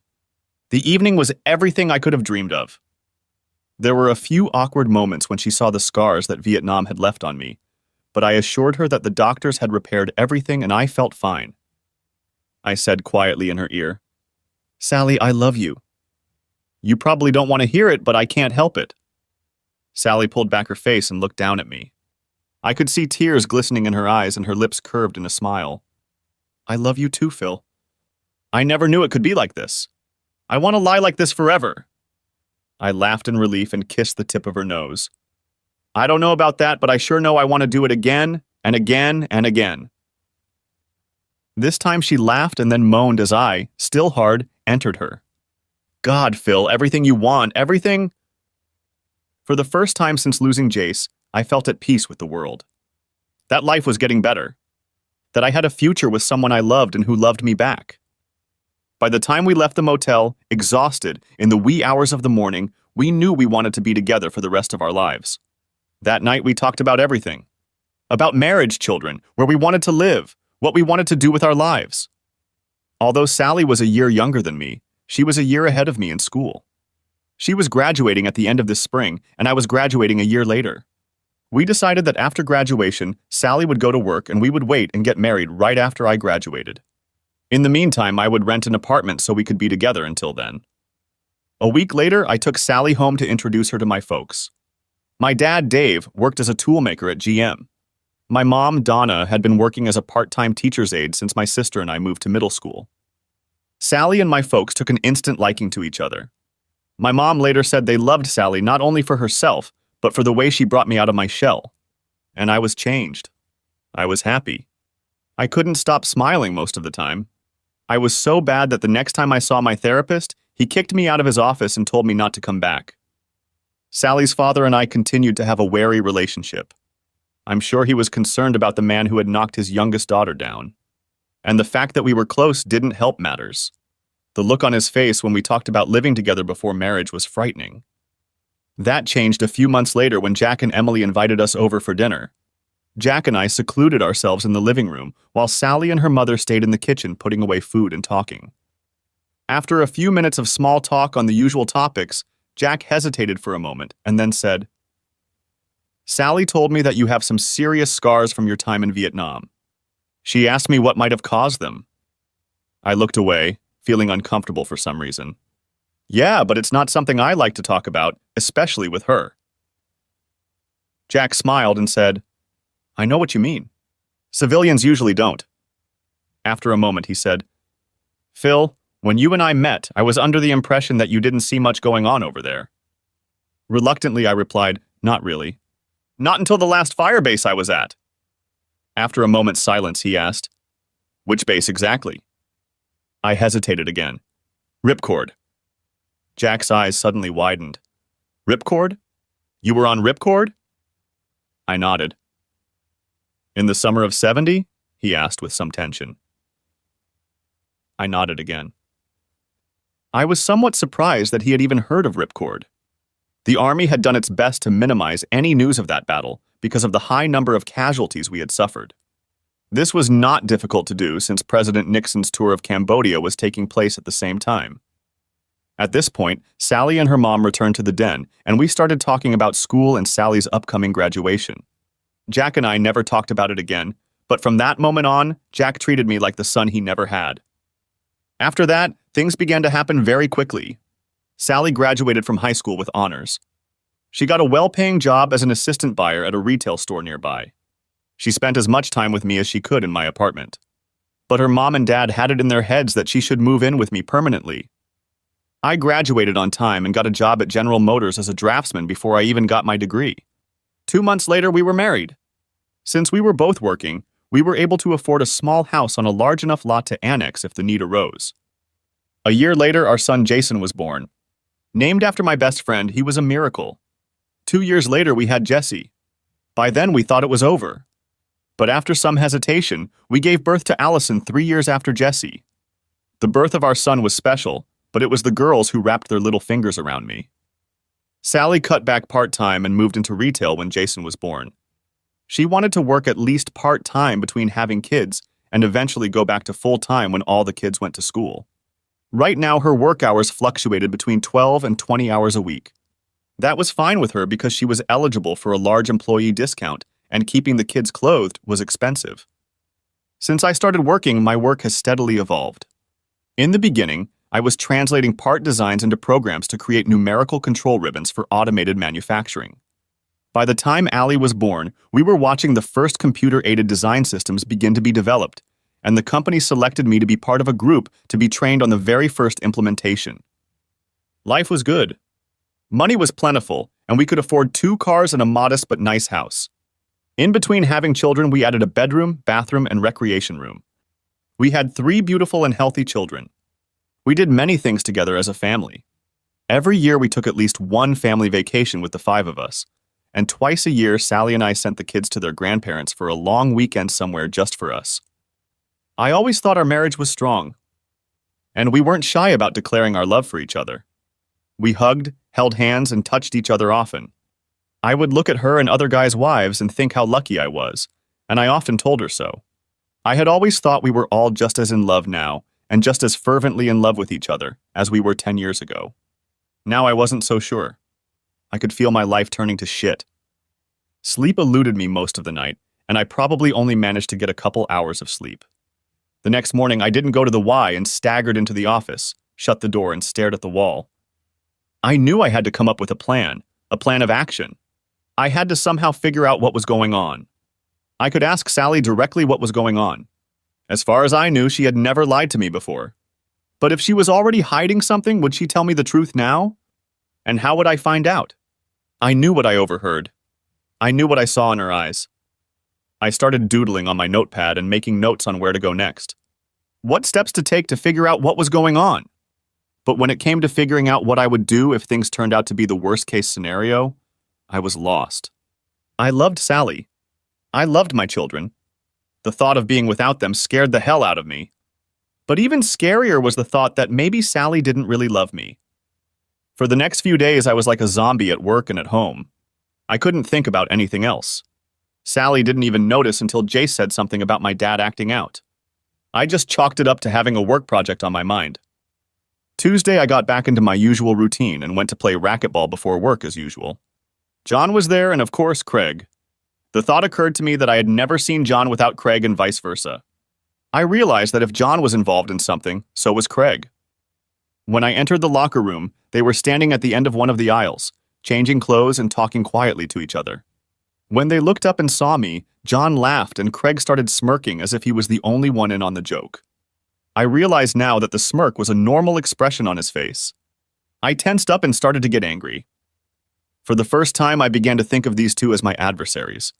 S1: The evening was everything I could have dreamed of. There were a few awkward moments when she saw the scars that Vietnam had left on me, but I assured her that the doctors had repaired everything and I felt fine. I said quietly in her ear, Sally, I love you. You probably don't want to hear it, but I can't help it. Sally pulled back her face and looked down at me. I could see tears glistening in her eyes and her lips curved in a smile. I love you too, Phil. I never knew it could be like this. I want to lie like this forever. I laughed in relief and kissed the tip of her nose. I don't know about that, but I sure know I want to do it again and again and again. This time she laughed and then moaned as I, still hard, entered her. God, Phil, everything you want, everything? For the first time since losing Jace, I felt at peace with the world. That life was getting better. That I had a future with someone I loved and who loved me back. By the time we left the motel, exhausted, in the wee hours of the morning, we knew we wanted to be together for the rest of our lives. That night we talked about everything. About marriage, children, where we wanted to live, what we wanted to do with our lives. Although Sally was a year younger than me, she was a year ahead of me in school. She was graduating at the end of this spring, and I was graduating a year later. We decided that after graduation, Sally would go to work and we would wait and get married right after I graduated. In the meantime, I would rent an apartment so we could be together until then. A week later, I took Sally home to introduce her to my folks. My dad, Dave, worked as a toolmaker at GM. My mom, Donna, had been working as a part-time teacher's aide since my sister and I moved to middle school. Sally and my folks took an instant liking to each other. My mom later said they loved Sally not only for herself, but for the way she brought me out of my shell. And I was changed. I was happy. I couldn't stop smiling most of the time. I was so bad that the next time I saw my therapist, he kicked me out of his office and told me not to come back. Sally's father and I continued to have a wary relationship. I'm sure he was concerned about the man who had knocked his youngest daughter down. And the fact that we were close didn't help matters. The look on his face when we talked about living together before marriage was frightening. That changed a few months later when Jack and Emily invited us over for dinner. Jack and I secluded ourselves in the living room, while Sally and her mother stayed in the kitchen putting away food and talking. After a few minutes of small talk on the usual topics, Jack hesitated for a moment and then said, Sally told me that you have some serious scars from your time in Vietnam. She asked me what might have caused them. I looked away, feeling uncomfortable for some reason. Yeah, but it's not something I like to talk about, especially with her. Jack smiled and said, I know what you mean. Civilians usually don't. After a moment, he said, Phil, when you and I met, I was under the impression that you didn't see much going on over there. Reluctantly, I replied, not really. Not until the last fire base I was at. After a moment's silence, he asked, which base exactly? I hesitated again. Ripcord. Jack's eyes suddenly widened. Ripcord? You were on Ripcord? I nodded. In the summer of '70? He asked with some tension. I nodded again. I was somewhat surprised that he had even heard of Ripcord. The Army had done its best to minimize any news of that battle because of the high number of casualties we had suffered. This was not difficult to do since President Nixon's tour of Cambodia was taking place at the same time. At this point, Sally and her mom returned to the den, and we started talking about school and Sally's upcoming graduation. Jack and I never talked about it again, but from that moment on, Jack treated me like the son he never had. After that, things began to happen very quickly. Sally graduated from high school with honors. She got a well-paying job as an assistant buyer at a retail store nearby. She spent as much time with me as she could in my apartment. But her mom and dad had it in their heads that she should move in with me permanently. I graduated on time and got a job at General Motors as a draftsman before I even got my degree. 2 months later, we were married. Since we were both working, we were able to afford a small house on a large enough lot to annex if the need arose. A year later, our son Jason was born. Named after my best friend, he was a miracle. 2 years later, we had Jesse. By then, we thought it was over. But after some hesitation, we gave birth to Allison 3 years after Jesse. The birth of our son was special, but it was the girls who wrapped their little fingers around me. Sally cut back part-time and moved into retail when Jason was born. She wanted to work at least part-time between having kids and eventually go back to full-time when all the kids went to school. Right now, her work hours fluctuated between 12 and 20 hours a week. That was fine with her because she was eligible for a large employee discount, and keeping the kids clothed was expensive. Since I started working, my work has steadily evolved. In the beginning, I was translating part designs into programs to create numerical control ribbons for automated manufacturing. By the time Allie was born, we were watching the first computer-aided design systems begin to be developed, and the company selected me to be part of a group to be trained on the very first implementation. Life was good. Money was plentiful, and we could afford 2 cars and a modest but nice house. In between having children, we added a bedroom, bathroom, and recreation room. We had 3 beautiful and healthy children. We did many things together as a family. Every year we took at least one family vacation with the 5 of us, and twice a year Sally and I sent the kids to their grandparents for a long weekend somewhere just for us. I always thought our marriage was strong, and we weren't shy about declaring our love for each other. We hugged, held hands, and touched each other often. I would look at her and other guys' wives and think how lucky I was, and I often told her so. I had always thought we were all just as in love now, and just as fervently in love with each other as we were 10 years ago. Now I wasn't so sure. I could feel my life turning to shit. Sleep eluded me most of the night, and I probably only managed to get a couple hours of sleep. The next morning, I didn't go to the Y and staggered into the office, shut the door, and stared at the wall. I knew I had to come up with a plan of action. I had to somehow figure out what was going on. I could ask Sally directly what was going on. As far as I knew, she had never lied to me before. But if she was already hiding something, would she tell me the truth now? And how would I find out? I knew what I overheard. I knew what I saw in her eyes. I started doodling on my notepad and making notes on where to go next. What steps to take to figure out what was going on? But when it came to figuring out what I would do if things turned out to be the worst-case scenario, I was lost. I loved Sally. I loved my children. The thought of being without them scared the hell out of me. But even scarier was the thought that maybe Sally didn't really love me. For the next few days, I was like a zombie at work and at home. I couldn't think about anything else. Sally didn't even notice until Jace said something about my dad acting out. I just chalked it up to having a work project on my mind. Tuesday, I got back into my usual routine and went to play racquetball before work as usual. John was there and, of course, Craig. The thought occurred to me that I had never seen John without Craig and vice versa. I realized that if John was involved in something, so was Craig. When I entered the locker room, they were standing at the end of one of the aisles, changing clothes and talking quietly to each other. When they looked up and saw me, John laughed and Craig started smirking as if he was the only one in on the joke. I realized now that the smirk was a normal expression on his face. I tensed up and started to get angry. For the first time, I began to think of these two as my adversaries.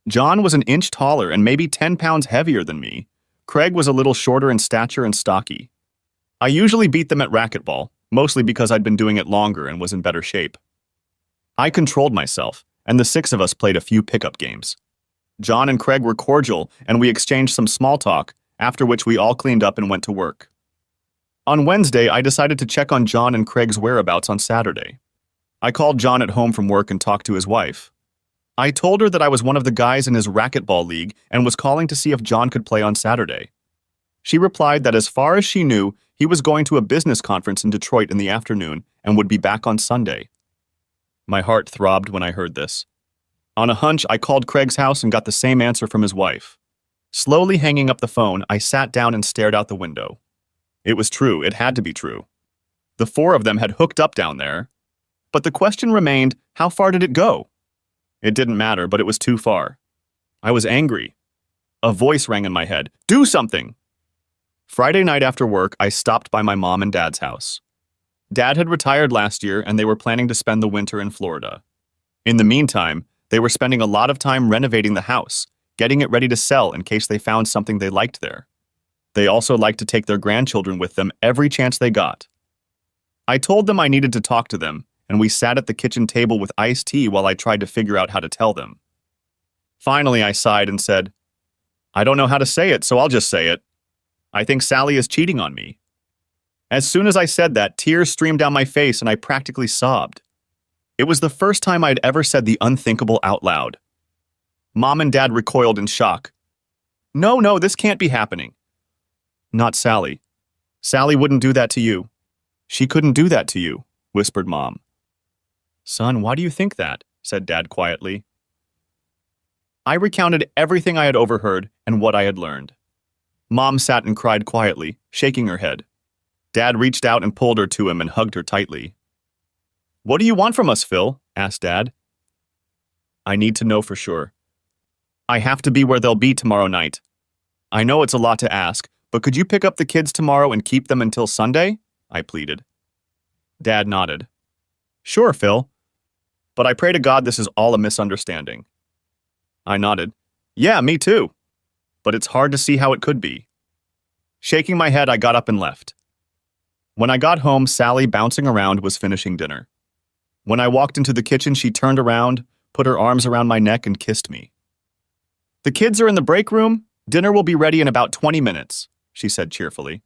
S1: John was an inch taller and maybe 10 pounds heavier than me. Craig was a little shorter in stature and stocky. I usually beat them at racquetball, mostly because I'd been doing it longer and was in better shape. I controlled myself, and the six of us played a few pickup games. John and Craig were cordial, and we exchanged some small talk, after which we all cleaned up and went to work. On Wednesday, I decided to check on John and Craig's whereabouts on Saturday. I called John at home from work and talked to his wife. I told her that I was one of the guys in his racquetball league and was calling to see if John could play on Saturday. She replied that as far as she knew, he was going to a business conference in Detroit in the afternoon and would be back on Sunday. My heart throbbed when I heard this. On a hunch, I called Craig's house and got the same answer from his wife. Slowly hanging up the phone, I sat down and stared out the window. It was true, it had to be true. The four of them had hooked up down there. But the question remained, how far did it go? It didn't matter, but it was too far. I was angry. A voice rang in my head, "Do something!" Friday night after work, I stopped by my mom and dad's house. Dad had retired last year and they were planning to spend the winter in Florida. In the meantime, they were spending a lot of time renovating the house, getting it ready to sell in case they found something they liked there. They also liked to take their grandchildren with them every chance they got. I told them I needed to talk to them, and we sat at the kitchen table with iced tea while I tried to figure out how to tell them. Finally, I sighed and said, "I don't know how to say it, so I'll just say it. I think Sally is cheating on me." As soon as I said that, tears streamed down my face and I practically sobbed. It was the first time I'd ever said the unthinkable out loud. Mom and Dad recoiled in shock. No, this can't be happening." "Not Sally. Sally wouldn't do that to you. She couldn't do that to you," whispered Mom. "Son, why do you think that?" said Dad quietly. I recounted everything I had overheard and what I had learned. Mom sat and cried quietly, shaking her head. Dad reached out and pulled her to him and hugged her tightly. "What do you want from us, Phil?" asked Dad. "I need to know for sure. I have to be where they'll be tomorrow night. I know it's a lot to ask, but could you pick up the kids tomorrow and keep them until Sunday?" I pleaded. Dad nodded. "Sure, Phil. But I pray to God this is all a misunderstanding." I nodded. "Yeah, me too. But it's hard to see how it could be." Shaking my head, I got up and left. When I got home, Sally, bouncing around, was finishing dinner. When I walked into the kitchen, she turned around, put her arms around my neck, and kissed me. "The kids are in the break room. Dinner will be ready in about 20 minutes, she said cheerfully.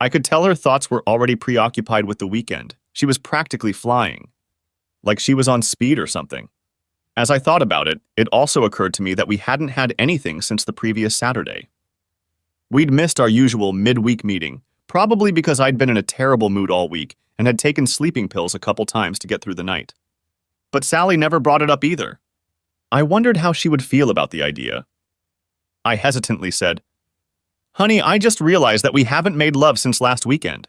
S1: I could tell her thoughts were already preoccupied with the weekend. She was practically flying. Like she was on speed or something. As I thought about it, it also occurred to me that we hadn't had anything since the previous Saturday. We'd missed our usual midweek meeting, probably because I'd been in a terrible mood all week and had taken sleeping pills a couple times to get through the night. But Sally never brought it up either. I wondered how she would feel about the idea. I hesitantly said, "Honey, I just realized that we haven't made love since last weekend.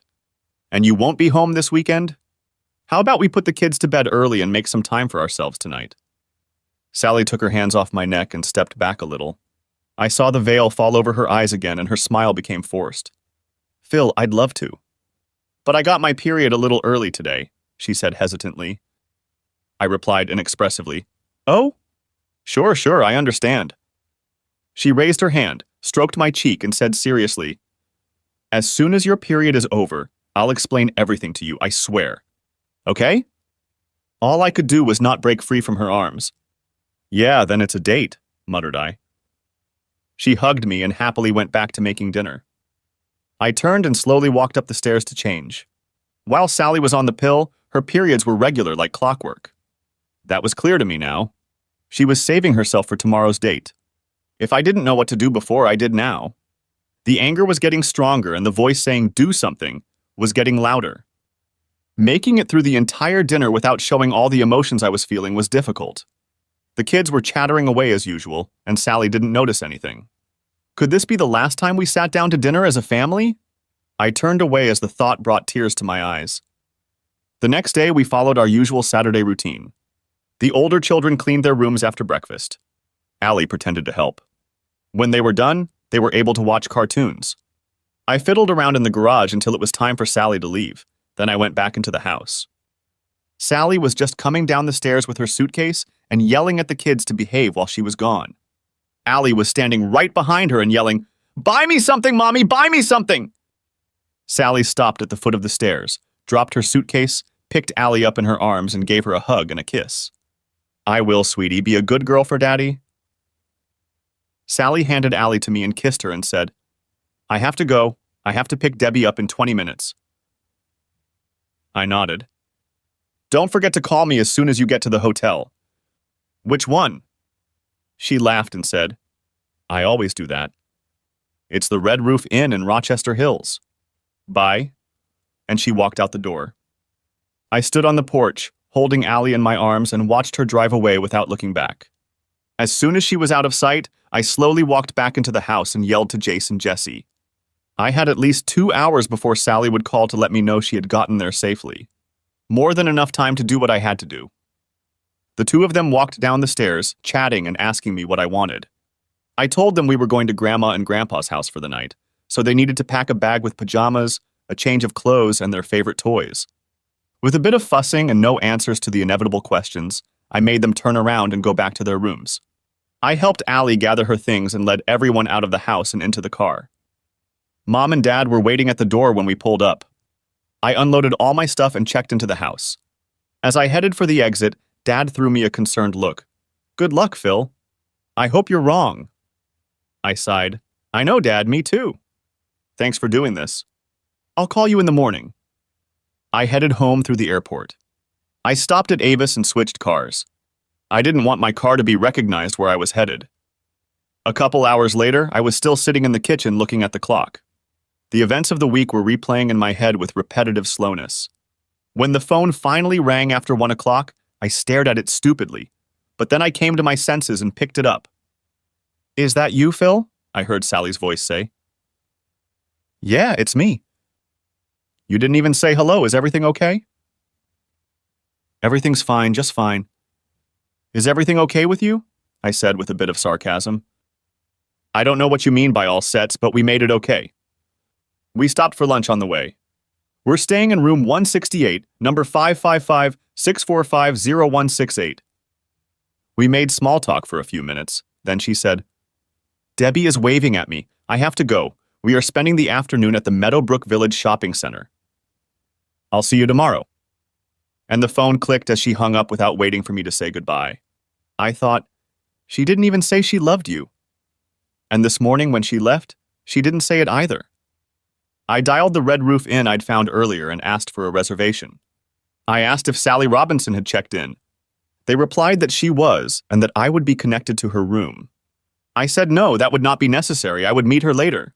S1: And you won't be home this weekend? How about we put the kids to bed early and make some time for ourselves tonight?" Sally took her hands off my neck and stepped back a little. I saw the veil fall over her eyes again and her smile became forced. "Phil, I'd love to. But I got my period a little early today," she said hesitantly. I replied inexpressively, "Oh? Sure, I understand." She raised her hand, stroked my cheek, and said seriously, "As soon as your period is over, I'll explain everything to you, I swear. Okay?" All I could do was not break free from her arms. "Yeah, then it's a date," muttered I. She hugged me and happily went back to making dinner. I turned and slowly walked up the stairs to change. While Sally was on the pill, her periods were regular like clockwork. That was clear to me now. She was saving herself for tomorrow's date. If I didn't know what to do before, I did now. The anger was getting stronger and the voice saying, "Do something," was getting louder. Making it through the entire dinner without showing all the emotions I was feeling was difficult. The kids were chattering away as usual, and Sally didn't notice anything. Could this be the last time we sat down to dinner as a family? I turned away as the thought brought tears to my eyes. The next day, we followed our usual Saturday routine. The older children cleaned their rooms after breakfast. Allie pretended to help. When they were done, they were able to watch cartoons. I fiddled around in the garage until it was time for Sally to leave. Then I went back into the house. Sally was just coming down the stairs with her suitcase and yelling at the kids to behave while she was gone. Allie was standing right behind her and yelling, "Buy me something, Mommy! Buy me something!" Sally stopped at the foot of the stairs, dropped her suitcase, picked Allie up in her arms, and gave her a hug and a kiss. "I will, sweetie. Be a good girl for Daddy." Sally handed Allie to me and kissed her and said, "I have to go. I have to pick Debbie up in 20 minutes. I nodded. "Don't forget to call me as soon as you get to the hotel." "Which one?" She laughed and said, "I always do that. It's the Red Roof Inn in Rochester Hills. Bye." And she walked out the door. I stood on the porch, holding Allie in my arms, and watched her drive away without looking back. As soon as she was out of sight, I slowly walked back into the house and yelled to Jace and Jesse. I had at least 2 hours before Sally would call to let me know she had gotten there safely. More than enough time to do what I had to do. The two of them walked down the stairs, chatting and asking me what I wanted. I told them we were going to Grandma and Grandpa's house for the night, so they needed to pack a bag with pajamas, a change of clothes, and their favorite toys. With a bit of fussing and no answers to the inevitable questions, I made them turn around and go back to their rooms. I helped Allie gather her things and led everyone out of the house and into the car. Mom and Dad were waiting at the door when we pulled up. I unloaded all my stuff and checked into the house. As I headed for the exit, Dad threw me a concerned look. "Good luck, Phil." "I hope you're wrong." I sighed. "I know, Dad, me too." "Thanks for doing this. I'll call you in the morning." I headed home through the airport. I stopped at Avis and switched cars. I didn't want my car to be recognized where I was headed. A couple hours later, I was still sitting in the kitchen looking at the clock. The events of the week were replaying in my head with repetitive slowness. When the phone finally rang after 1 o'clock, I stared at it stupidly, but then I came to my senses and picked it up. "Is that you, Phil?" I heard Sally's voice say. "Yeah, it's me." "You didn't even say hello. Is everything okay?" "Everything's fine, just fine." "Is everything okay with you?" I said with a bit of sarcasm. "I don't know what you mean by all sets, but we made it okay." We stopped for lunch on the way. "We're staying in room 168, number 555-645-0168. We made small talk for a few minutes. Then she said, "Debbie is waving at me. I have to go. We are spending the afternoon at the Meadowbrook Village Shopping Center. I'll see you tomorrow." And the phone clicked as she hung up without waiting for me to say goodbye. I thought, she didn't even say she loved you. And this morning when she left, she didn't say it either. I dialed the Red Roof Inn I'd found earlier and asked for a reservation. I asked if Sally Robinson had checked in. They replied that she was, and that I would be connected to her room. I said no, that would not be necessary. I would meet her later.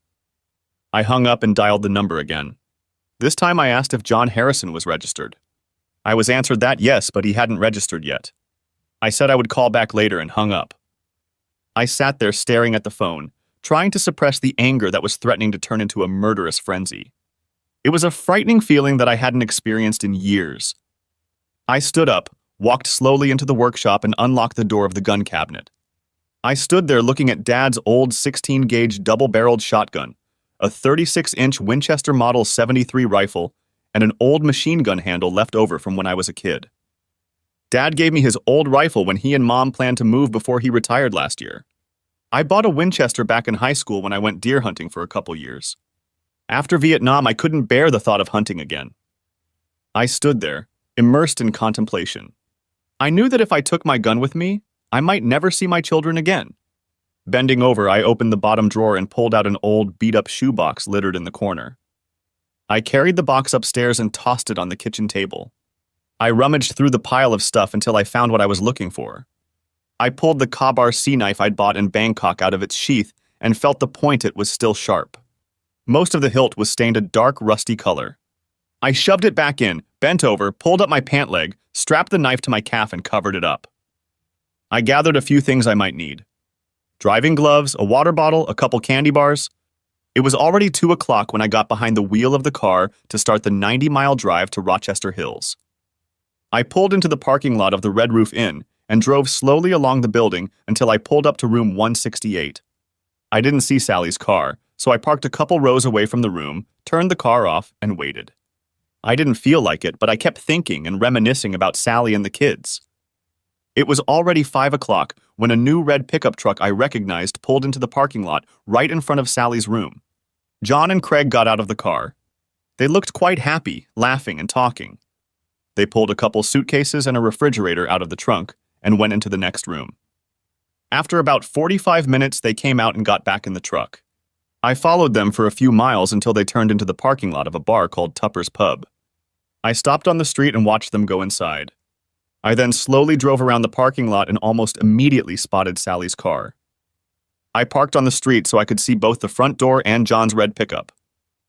S1: I hung up and dialed the number again. This time I asked if John Harrison was registered. I was answered that yes, but he hadn't registered yet. I said I would call back later and hung up. I sat there staring at the phone, trying to suppress the anger that was threatening to turn into a murderous frenzy. It was a frightening feeling that I hadn't experienced in years. I stood up, walked slowly into the workshop, and unlocked the door of the gun cabinet. I stood there looking at Dad's old 16-gauge double-barreled shotgun, a 36-inch Winchester Model 73 rifle, and an old machine gun handle left over from when I was a kid. Dad gave me his old rifle when he and Mom planned to move before he retired last year. I bought a Winchester back in high school when I went deer hunting for a couple years. After Vietnam, I couldn't bear the thought of hunting again. I stood there, immersed in contemplation. I knew that if I took my gun with me, I might never see my children again. Bending over, I opened the bottom drawer and pulled out an old, beat-up shoebox littered in the corner. I carried the box upstairs and tossed it on the kitchen table. I rummaged through the pile of stuff until I found what I was looking for. I pulled the Ka-Bar sea knife I'd bought in Bangkok out of its sheath and felt the point it was still sharp. Most of the hilt was stained a dark, rusty color. I shoved it back in, bent over, pulled up my pant leg, strapped the knife to my calf, and covered it up. I gathered a few things I might need. Driving gloves, a water bottle, a couple candy bars. It was already 2 o'clock when I got behind the wheel of the car to start the 90-mile drive to Rochester Hills. I pulled into the parking lot of the Red Roof Inn and drove slowly along the building until I pulled up to room 168. I didn't see Sally's car, so I parked a couple rows away from the room, turned the car off, and waited. I didn't feel like it, but I kept thinking and reminiscing about Sally and the kids. It was already 5 o'clock when a new red pickup truck I recognized pulled into the parking lot right in front of Sally's room. John and Craig got out of the car. They looked quite happy, laughing and talking. They pulled a couple suitcases and a refrigerator out of the trunk and went into the next room. After about 45 minutes, they came out and got back in the truck. I followed them for a few miles until they turned into the parking lot of a bar called Tupper's Pub. I stopped on the street and watched them go inside. I then slowly drove around the parking lot and almost immediately spotted Sally's car. I parked on the street so I could see both the front door and John's red pickup.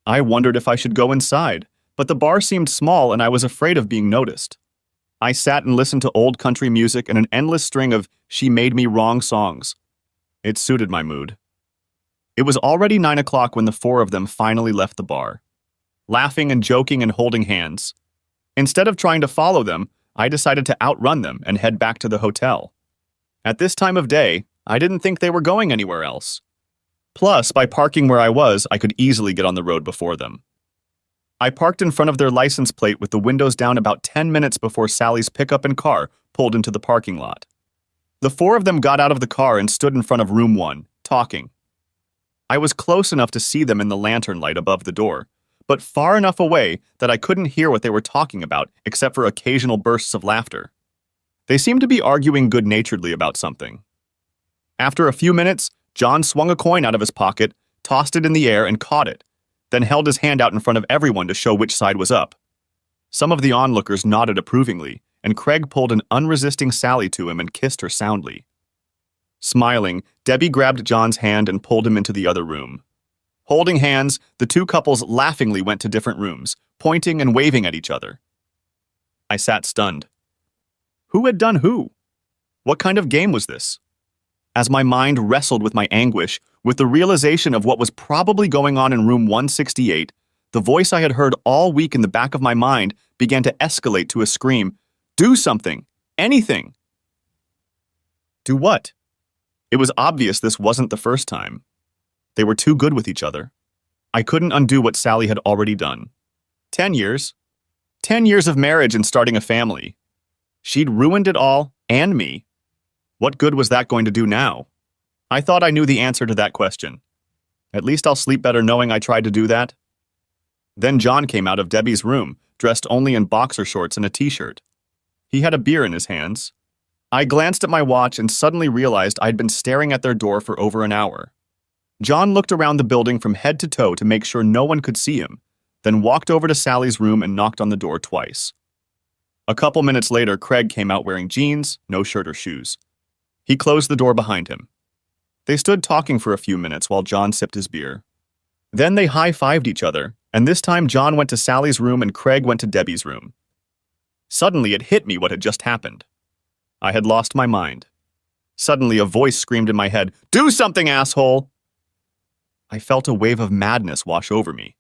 S1: I wondered if I should go inside, but the bar seemed small and I was afraid of being noticed. I sat and listened to old country music and an endless string of She Made Me Wrong songs. It suited my mood. It was already 9 o'clock when the four of them finally left the bar, laughing and joking and holding hands. Instead of trying to follow them, I decided to outrun them and head back to the hotel. At this time of day, I didn't think they were going anywhere else. Plus, by parking where I was, I could easily get on the road before them. I parked in front of their license plate with the windows down about 10 minutes before Sally's pickup and car pulled into the parking lot. The four of them got out of the car and stood in front of room 1, talking. I was close enough to see them in the lantern light above the door, but far enough away that I couldn't hear what they were talking about except for occasional bursts of laughter. They seemed to be arguing good-naturedly about something. After a few minutes, John swung a coin out of his pocket, tossed it in the air, and caught it, then held his hand out in front of everyone to show which side was up. Some of the onlookers nodded approvingly, and Craig pulled an unresisting Sally to him and kissed her soundly. Smiling, Debbie grabbed John's hand and pulled him into the other room. Holding hands, the two couples laughingly went to different rooms, pointing and waving at each other. I sat stunned. Who had done who? What kind of game was this? As my mind wrestled with my anguish, with the realization of what was probably going on in room 168, the voice I had heard all week in the back of my mind began to escalate to a scream. Do something! Anything! Do what? It was obvious this wasn't the first time. They were too good with each other. I couldn't undo what Sally had already done. 10 years. 10 years of marriage and starting a family. She'd ruined it all, and me. What good was that going to do now? I thought I knew the answer to that question. At least I'll sleep better knowing I tried to do that. Then John came out of Debbie's room, dressed only in boxer shorts and a t-shirt. He had a beer in his hands. I glanced at my watch and suddenly realized I'd been staring at their door for over an hour. John looked around the building from head to toe to make sure no one could see him, then walked over to Sally's room and knocked on the door twice. A couple minutes later, Craig came out wearing jeans, no shirt or shoes. He closed the door behind him. They stood talking for a few minutes while John sipped his beer. Then they high-fived each other, and this time John went to Sally's room and Craig went to Debbie's room. Suddenly it hit me what had just happened. I had lost my mind. Suddenly a voice screamed in my head, "Do something, asshole!" I felt a wave of madness wash over me.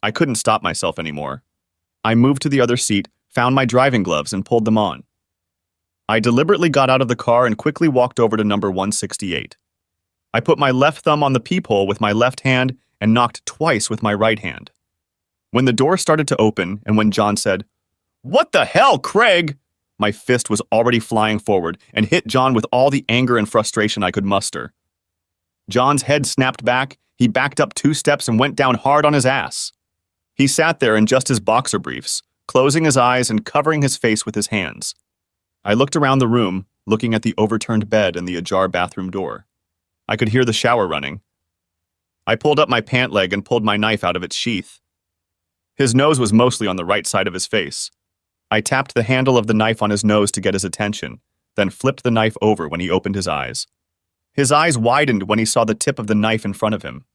S1: I couldn't stop myself anymore. I moved to the other seat, found my driving gloves, and pulled them on. I deliberately got out of the car and quickly walked over to number 168. I put my left thumb on the peephole with my left hand and knocked twice with my right hand. When the door started to open and when John said, "What the hell, Craig?" my fist was already flying forward and hit John with all the anger and frustration I could muster. John's head snapped back, he backed up 2 steps and went down hard on his ass. He sat there in just his boxer briefs, closing his eyes and covering his face with his hands. I looked around the room, looking at the overturned bed and the ajar bathroom door. I could hear the shower running. I pulled up my pant leg and pulled my knife out of its sheath. His nose was mostly on the right side of his face. I tapped the handle of the knife on his nose to get his attention, then flipped the knife over when he opened his eyes. His eyes widened when he saw the tip of the knife in front of him.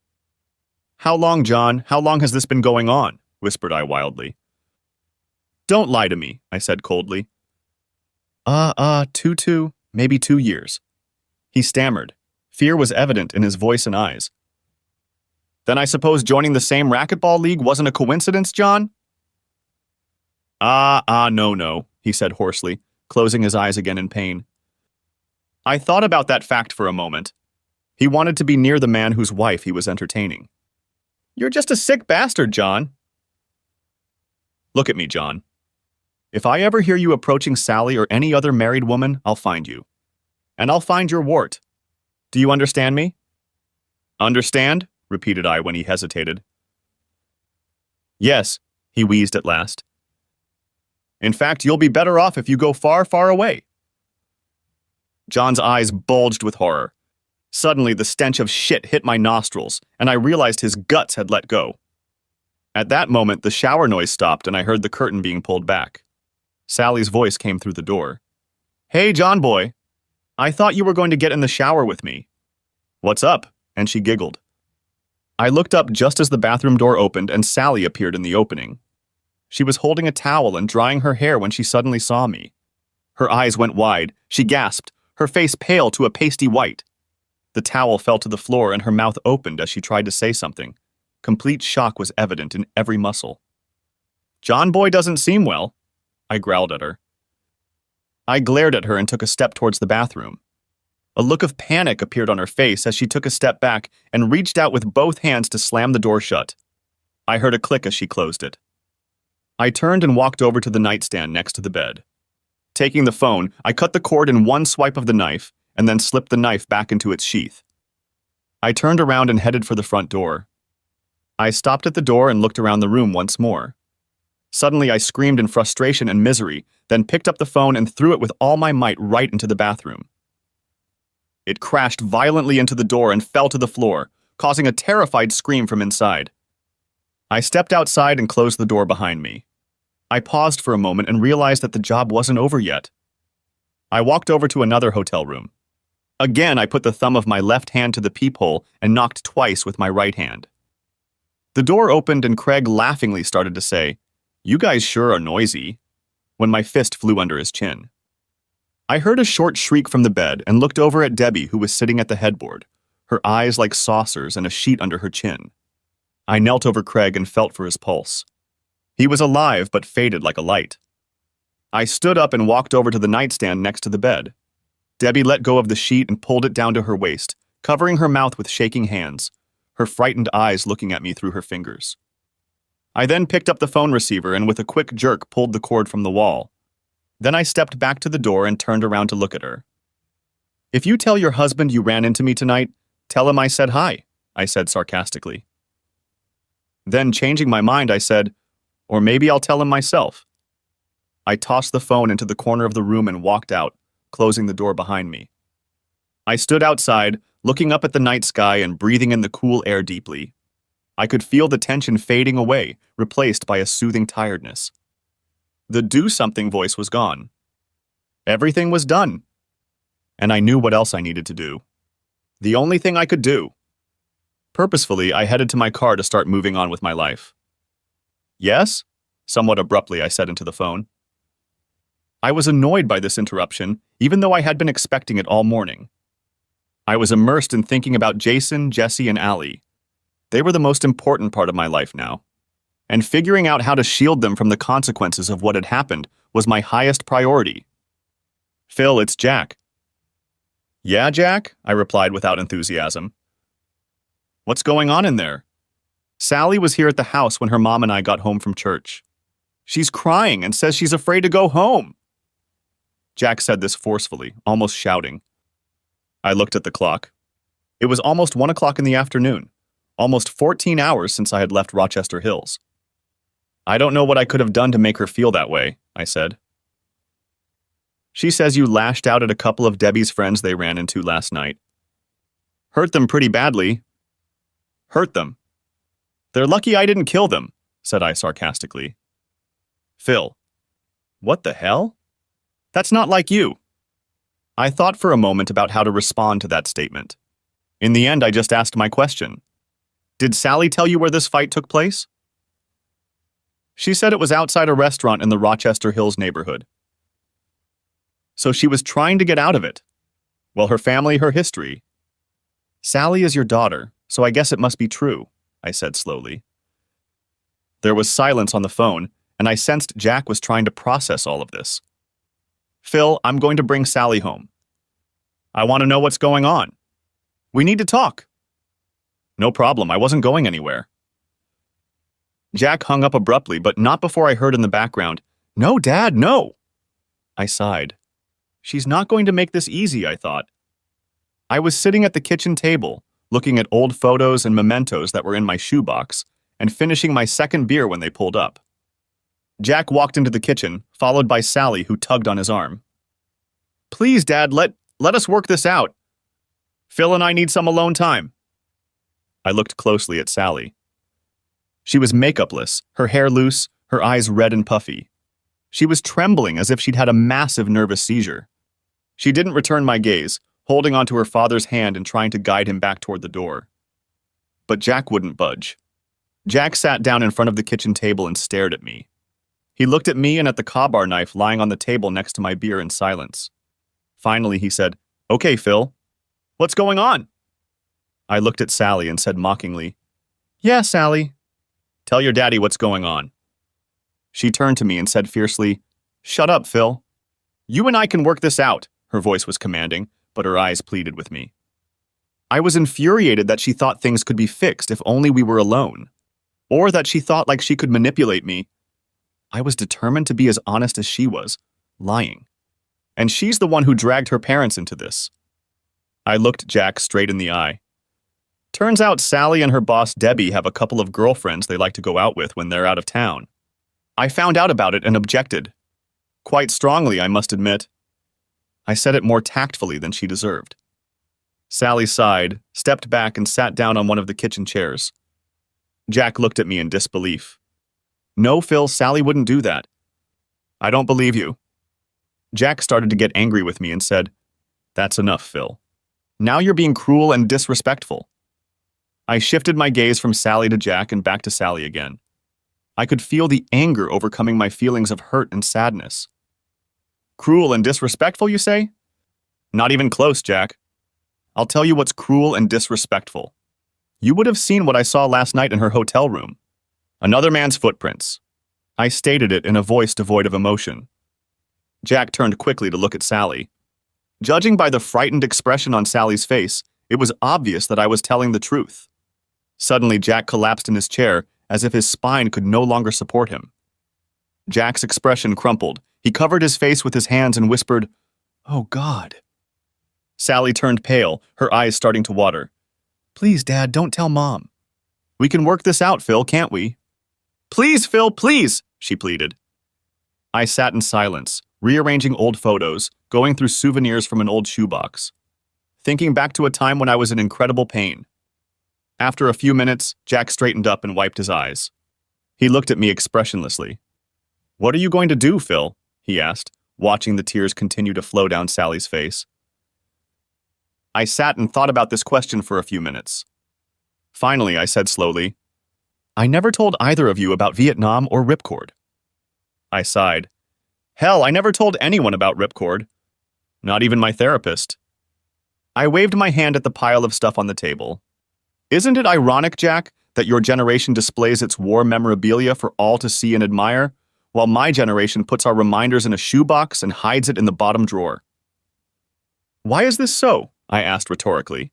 S1: "How long, John? How long has this been going on?" whispered I wildly. "Don't lie to me," I said coldly. Maybe 2 years. He stammered. Fear was evident in his voice and eyes. Then I suppose joining the same racquetball league wasn't a coincidence, John? No, he said hoarsely, closing his eyes again in pain. I thought about that fact for a moment. He wanted to be near the man whose wife he was entertaining. You're just a sick bastard, John. Look at me, John. If I ever hear you approaching Sally or any other married woman, I'll find you. And I'll find your wart. Do you understand me? Understand? Repeated I when he hesitated. Yes, he wheezed at last. In fact, you'll be better off if you go far, far away. John's eyes bulged with horror. Suddenly, the stench of shit hit my nostrils, and I realized his guts had let go. At that moment, the shower noise stopped, and I heard the curtain being pulled back. Sally's voice came through the door. Hey, John boy. I thought you were going to get in the shower with me. What's up? And she giggled. I looked up just as the bathroom door opened, and Sally appeared in the opening. She was holding a towel and drying her hair when she suddenly saw me. Her eyes went wide. She gasped, her face pale to a pasty white. The towel fell to the floor and her mouth opened as she tried to say something. Complete shock was evident in every muscle. John boy doesn't seem well, I growled at her. I glared at her and took a step towards the bathroom. A look of panic appeared on her face as she took a step back and reached out with both hands to slam the door shut. I heard a click as she closed it. I turned and walked over to the nightstand next to the bed. Taking the phone, I cut the cord in one swipe of the knife and then slipped the knife back into its sheath. I turned around and headed for the front door. I stopped at the door and looked around the room once more. Suddenly, I screamed in frustration and misery, then picked up the phone and threw it with all my might right into the bathroom. It crashed violently into the door and fell to the floor, causing a terrified scream from inside. I stepped outside and closed the door behind me. I paused for a moment and realized that the job wasn't over yet. I walked over to another hotel room. Again, I put the thumb of my left hand to the peephole and knocked twice with my right hand. The door opened and Craig laughingly started to say, "You guys sure are noisy," when my fist flew under his chin. I heard a short shriek from the bed and looked over at Debbie, who was sitting at the headboard, her eyes like saucers and a sheet under her chin. I knelt over Craig and felt for his pulse. He was alive but faded like a light. I stood up and walked over to the nightstand next to the bed. Debbie let go of the sheet and pulled it down to her waist, covering her mouth with shaking hands, her frightened eyes looking at me through her fingers. I then picked up the phone receiver and with a quick jerk pulled the cord from the wall. Then I stepped back to the door and turned around to look at her. "If you tell your husband you ran into me tonight, tell him I said hi," I said sarcastically. Then, changing my mind, I said, "Or maybe I'll tell him myself." I tossed the phone into the corner of the room and walked out, closing the door behind me. I stood outside, looking up at the night sky and breathing in the cool air deeply. I could feel the tension fading away, replaced by a soothing tiredness. The do-something voice was gone. Everything was done. And I knew what else I needed to do. The only thing I could do. Purposefully, I headed to my car to start moving on with my life. "Yes?" Somewhat abruptly, I said into the phone. I was annoyed by this interruption, even though I had been expecting it all morning. I was immersed in thinking about Jason, Jesse, and Allie. They were the most important part of my life now. And figuring out how to shield them from the consequences of what had happened was my highest priority. "Phil, it's Jack." "Yeah, Jack?" I replied without enthusiasm. "What's going on in there?" "Sally was here at the house when her mom and I got home from church. She's crying and says she's afraid to go home." Jack said this forcefully, almost shouting. I looked at the clock. It was almost 1 o'clock in the afternoon, almost 14 hours since I had left Rochester Hills. "I don't know what I could have done to make her feel that way," I said. "She says you lashed out at a couple of Debbie's friends they ran into last night. Hurt them pretty badly." "Hurt them? They're lucky I didn't kill them," said I sarcastically. "Phil, what the hell? That's not like you." I thought for a moment about how to respond to that statement. In the end, I just asked my question. "Did Sally tell you where this fight took place?" "She said it was outside a restaurant in the Rochester Hills neighborhood." "So she was trying to get out of it. Well, her family, her history. Sally is your daughter, so I guess it must be true. I said slowly. There was silence on the phone, and I sensed Jack was trying to process all of this. Phil, I'm going to bring Sally home. I want to know what's going on. We need to talk. No problem, I wasn't going anywhere. Jack hung up abruptly, but not before I heard in the background, "No, Dad, no!" I sighed. She's not going to make this easy, I thought. I was sitting at the kitchen table, looking at old photos and mementos that were in my shoebox, and finishing my second beer when they pulled up. Jack walked into the kitchen, followed by Sally, who tugged on his arm. Please, Dad, let us work this out. Phil and I need some alone time. I looked closely at Sally. She was makeupless, her hair loose, her eyes red and puffy. She was trembling as if she'd had a massive nervous seizure. She didn't return my gaze, holding onto her father's hand and trying to guide him back toward the door. But Jack wouldn't budge. Jack sat down in front of the kitchen table and stared at me. He looked at me and at the Ka-Bar knife lying on the table next to my beer in silence. Finally, he said, "Okay, Phil. What's going on?" I looked at Sally and said mockingly, "Yeah, Sally. Tell your daddy what's going on." She turned to me and said fiercely, "Shut up, Phil. You and I can work this out," her voice was commanding, but her eyes pleaded with me. I was infuriated that she thought things could be fixed if only we were alone, or that she thought like she could manipulate me. I was determined to be as honest as she was, lying. And she's the one who dragged her parents into this. I looked Jack straight in the eye. Turns out Sally and her boss Debbie have a couple of girlfriends they like to go out with when they're out of town. I found out about it and objected. Quite strongly, I must admit. I said it more tactfully than she deserved. Sally sighed, stepped back, and sat down on one of the kitchen chairs. Jack looked at me in disbelief. "No, Phil, Sally wouldn't do that." "I don't believe you." Jack started to get angry with me and said, "That's enough, Phil. Now you're being cruel and disrespectful." I shifted my gaze from Sally to Jack and back to Sally again. I could feel the anger overcoming my feelings of hurt and sadness. "Cruel and disrespectful, you say?" "Not even close, Jack. I'll tell you what's cruel and disrespectful. You would have seen what I saw last night in her hotel room. Another man's footprints." I stated it in a voice devoid of emotion. Jack turned quickly to look at Sally. Judging by the frightened expression on Sally's face, it was obvious that I was telling the truth. Suddenly, Jack collapsed in his chair as if his spine could no longer support him. Jack's expression crumpled. He covered his face with his hands and whispered, "Oh, God." Sally turned pale, her eyes starting to water. "Please, Dad, don't tell Mom." "We can work this out, Phil, can't we?" "Please, Phil, please," she pleaded. I sat in silence, rearranging old photos, going through souvenirs from an old shoebox, thinking back to a time when I was in incredible pain. After a few minutes, Jack straightened up and wiped his eyes. He looked at me expressionlessly. "What are you going to do, Phil?" he asked, watching the tears continue to flow down Sally's face. I sat and thought about this question for a few minutes. Finally, I said slowly, "I never told either of you about Vietnam or Ripcord." I sighed. "Hell, I never told anyone about Ripcord. Not even my therapist." I waved my hand at the pile of stuff on the table. "Isn't it ironic, Jack, that your generation displays its war memorabilia for all to see and admire, while my generation puts our reminders in a shoebox and hides it in the bottom drawer?" "Why is this so?" I asked rhetorically.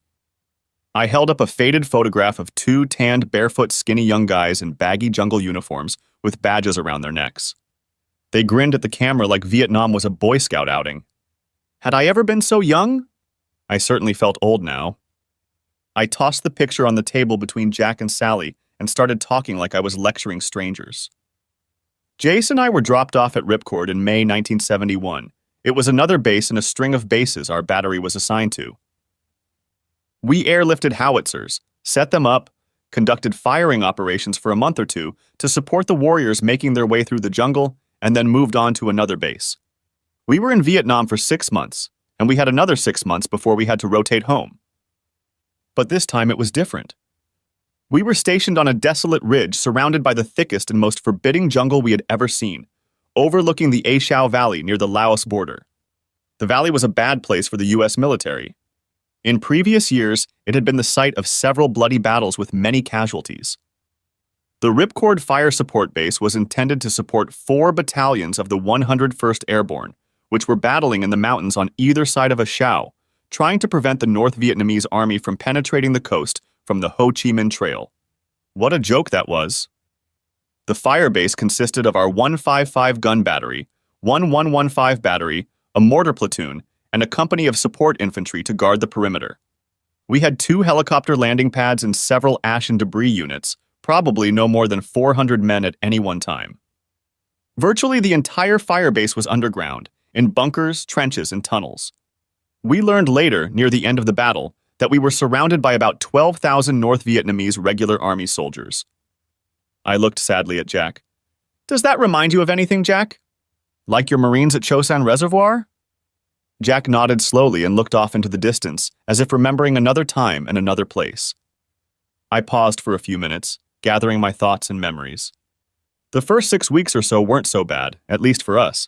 S1: I held up a faded photograph of two tanned, barefoot, skinny young guys in baggy jungle uniforms with badges around their necks. They grinned at the camera like Vietnam was a Boy Scout outing. Had I ever been so young? I certainly felt old now. I tossed the picture on the table between Jack and Sally and started talking like I was lecturing strangers. Jace and I were dropped off at Ripcord in May 1971. It was another base in a string of bases our battery was assigned to. We airlifted howitzers, set them up, conducted firing operations for a month or two to support the warriors making their way through the jungle, and then moved on to another base. We were in Vietnam for 6 months, and we had another 6 months before we had to rotate home. But this time it was different. We were stationed on a desolate ridge surrounded by the thickest and most forbidding jungle we had ever seen, overlooking the A Shau Valley near the Laos border. The valley was a bad place for the U.S. military. In previous years, it had been the site of several bloody battles with many casualties. The Ripcord Fire Support Base was intended to support 4 battalions of the 101st Airborne, which were battling in the mountains on either side of a Shao, trying to prevent the North Vietnamese army from penetrating the coast from the Ho Chi Minh Trail. What a joke that was. The fire base consisted of our 155 gun battery, 1115 battery, a mortar platoon, and a company of support infantry to guard the perimeter. We had 2 helicopter landing pads and several ash and debris units, probably no more than 400 men at any one time. Virtually the entire fire base was underground, in bunkers, trenches, and tunnels. We learned later, near the end of the battle, that we were surrounded by about 12,000 North Vietnamese regular army soldiers. I looked sadly at Jack. "Does that remind you of anything, Jack? Like your Marines at Chosin Reservoir?" Jack nodded slowly and looked off into the distance, as if remembering another time and another place. I paused for a few minutes, gathering my thoughts and memories. The first 6 weeks or so weren't so bad, at least for us.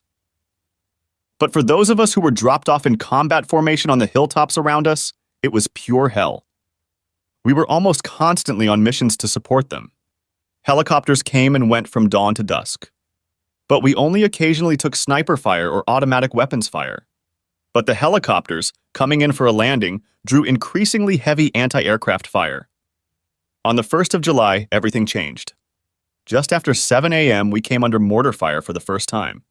S1: But for those of us who were dropped off in combat formation on the hilltops around us, it was pure hell. We were almost constantly on missions to support them. Helicopters came and went from dawn to dusk. But we only occasionally took sniper fire or automatic weapons fire. But the helicopters, coming in for a landing, drew increasingly heavy anti-aircraft fire. On the 1st of July, everything changed. Just after 7 a.m., we came under mortar fire for the first time.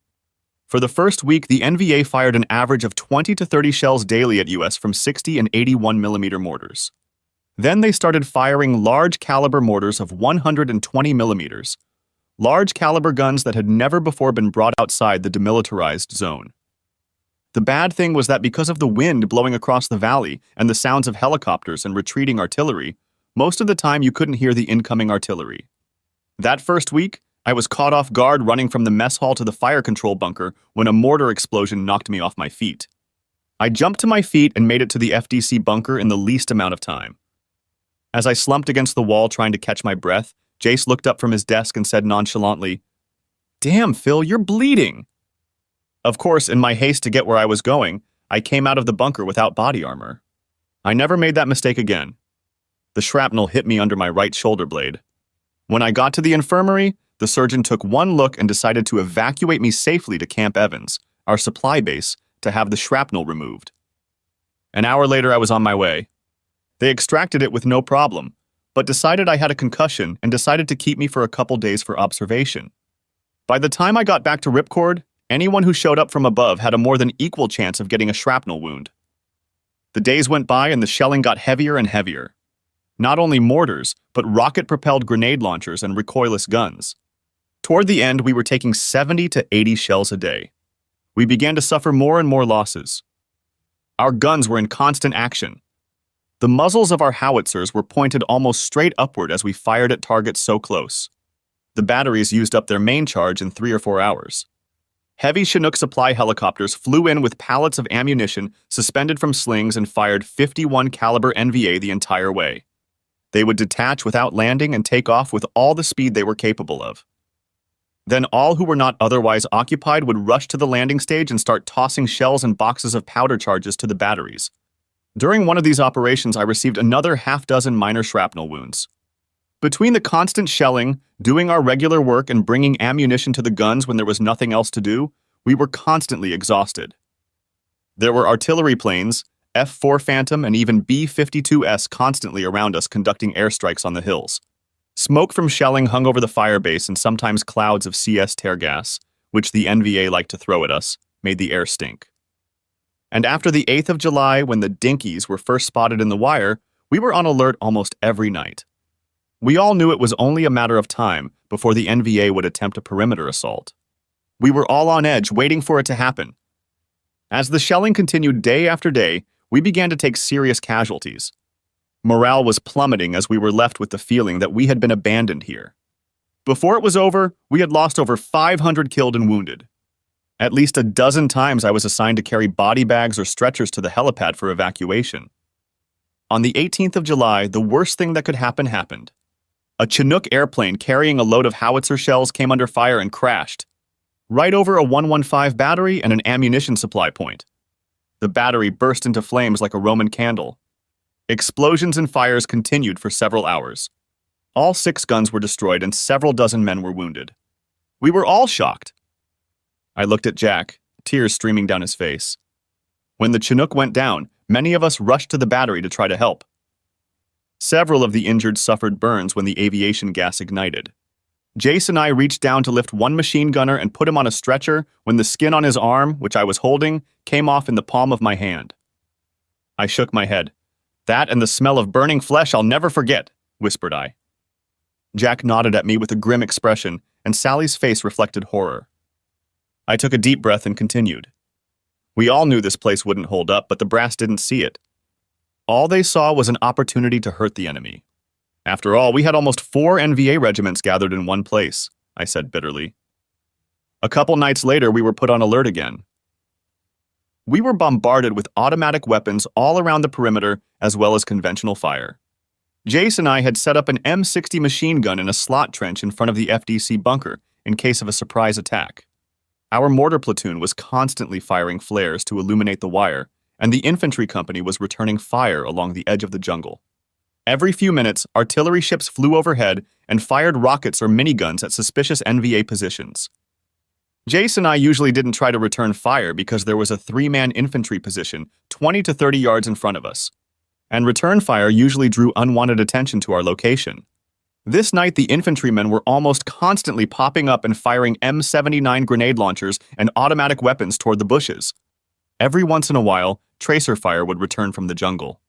S1: For the first week, the NVA fired an average of 20 to 30 shells daily at US from 60 and 81 millimeter mortars. Then they started firing large caliber mortars of 120 millimeters, large caliber guns that had never before been brought outside the demilitarized zone. The bad thing was that because of the wind blowing across the valley and the sounds of helicopters and retreating artillery, most of the time you couldn't hear the incoming artillery. That first week, I was caught off guard running from the mess hall to the fire control bunker when a mortar explosion knocked me off my feet. I jumped to my feet and made it to the FDC bunker in the least amount of time. As I slumped against the wall trying to catch my breath, Jace looked up from his desk and said nonchalantly, "Damn, Phil, you're bleeding." Of course, in my haste to get where I was going, I came out of the bunker without body armor. I never made that mistake again. The shrapnel hit me under my right shoulder blade. When I got to the infirmary, the surgeon took one look and decided to evacuate me safely to Camp Evans, our supply base, to have the shrapnel removed. An hour later, I was on my way. They extracted it with no problem, but decided I had a concussion and decided to keep me for a couple days for observation. By the time I got back to Ripcord, anyone who showed up from above had a more than equal chance of getting a shrapnel wound. The days went by and the shelling got heavier and heavier. Not only mortars, but rocket-propelled grenade launchers and recoilless guns. Toward the end, we were taking 70 to 80 shells a day. We began to suffer more and more losses. Our guns were in constant action. The muzzles of our howitzers were pointed almost straight upward as we fired at targets so close. The batteries used up their main charge in 3 or 4 hours. Heavy Chinook supply helicopters flew in with pallets of ammunition suspended from slings and fired 51 caliber NVA the entire way. They would detach without landing and take off with all the speed they were capable of. Then all who were not otherwise occupied would rush to the landing stage and start tossing shells and boxes of powder charges to the batteries. During one of these operations, I received another half-dozen minor shrapnel wounds. Between the constant shelling, doing our regular work, and bringing ammunition to the guns when there was nothing else to do, we were constantly exhausted. There were artillery planes, F-4 Phantom, and even B-52S constantly around us conducting airstrikes on the hills. Smoke from shelling hung over the fire base and sometimes clouds of CS tear gas, which the NVA liked to throw at us, made the air stink. And after the 8th of July, when the dinkies were first spotted in the wire, we were on alert almost every night. We all knew it was only a matter of time before the NVA would attempt a perimeter assault. We were all on edge, waiting for it to happen. As the shelling continued day after day, we began to take serious casualties. Morale was plummeting as we were left with the feeling that we had been abandoned here. Before it was over, we had lost over 500 killed and wounded. At least a dozen times I was assigned to carry body bags or stretchers to the helipad for evacuation. On the 18th of July, the worst thing that could happen happened. A Chinook airplane carrying a load of howitzer shells came under fire and crashed, right over a 115 battery and an ammunition supply point. The battery burst into flames like a Roman candle. Explosions and fires continued for several hours. All 6 guns were destroyed and several dozen men were wounded. We were all shocked. I looked at Jack, tears streaming down his face. When the Chinook went down, many of us rushed to the battery to try to help. Several of the injured suffered burns when the aviation gas ignited. Jace and I reached down to lift one machine gunner and put him on a stretcher when the skin on his arm, which I was holding, came off in the palm of my hand. I shook my head. "That and the smell of burning flesh I'll never forget," whispered I. Jack nodded at me with a grim expression, and Sally's face reflected horror. I took a deep breath and continued. We all knew this place wouldn't hold up, but the brass didn't see it. All they saw was an opportunity to hurt the enemy. After all, we had almost 4 NVA regiments gathered in one place, I said bitterly. A couple nights later, we were put on alert again. We were bombarded with automatic weapons all around the perimeter, as well as conventional fire. Jace and I had set up an M60 machine gun in a slot trench in front of the FDC bunker in case of a surprise attack. Our mortar platoon was constantly firing flares to illuminate the wire, and the infantry company was returning fire along the edge of the jungle. Every few minutes, artillery ships flew overhead and fired rockets or miniguns at suspicious NVA positions. Jace and I usually didn't try to return fire because there was a 3-man infantry position 20 to 30 yards in front of us, and return fire usually drew unwanted attention to our location. This night, the infantrymen were almost constantly popping up and firing M79 grenade launchers and automatic weapons toward the bushes. Every once in a while, tracer fire would return from the jungle.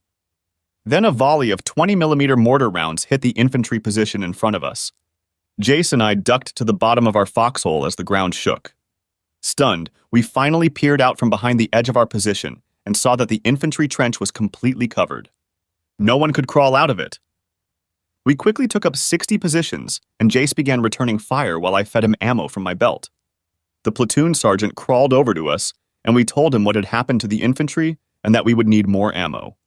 S1: Then a volley of 20mm mortar rounds hit the infantry position in front of us. Jace and I ducked to the bottom of our foxhole as the ground shook. Stunned, we finally peered out from behind the edge of our position and saw that the infantry trench was completely covered. No one could crawl out of it. We quickly took up 60 positions, and Jace began returning fire while I fed him ammo from my belt. The platoon sergeant crawled over to us, and we told him what had happened to the infantry and that we would need more ammo.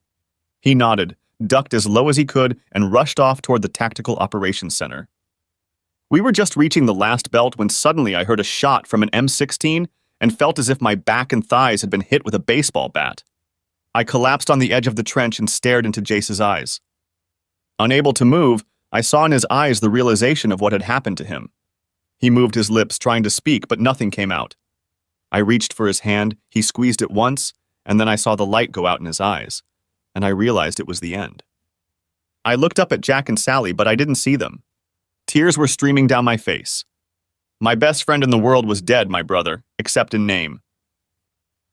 S1: He nodded, ducked as low as he could, and rushed off toward the Tactical Operations Center. We were just reaching the last belt when suddenly I heard a shot from an M16 and felt as if my back and thighs had been hit with a baseball bat. I collapsed on the edge of the trench and stared into Jace's eyes. Unable to move, I saw in his eyes the realization of what had happened to him. He moved his lips, trying to speak, but nothing came out. I reached for his hand, he squeezed it once, and then I saw the light go out in his eyes, and I realized it was the end. I looked up at Jack and Sally, but I didn't see them. Tears were streaming down my face. My best friend in the world was dead, my brother, except in name.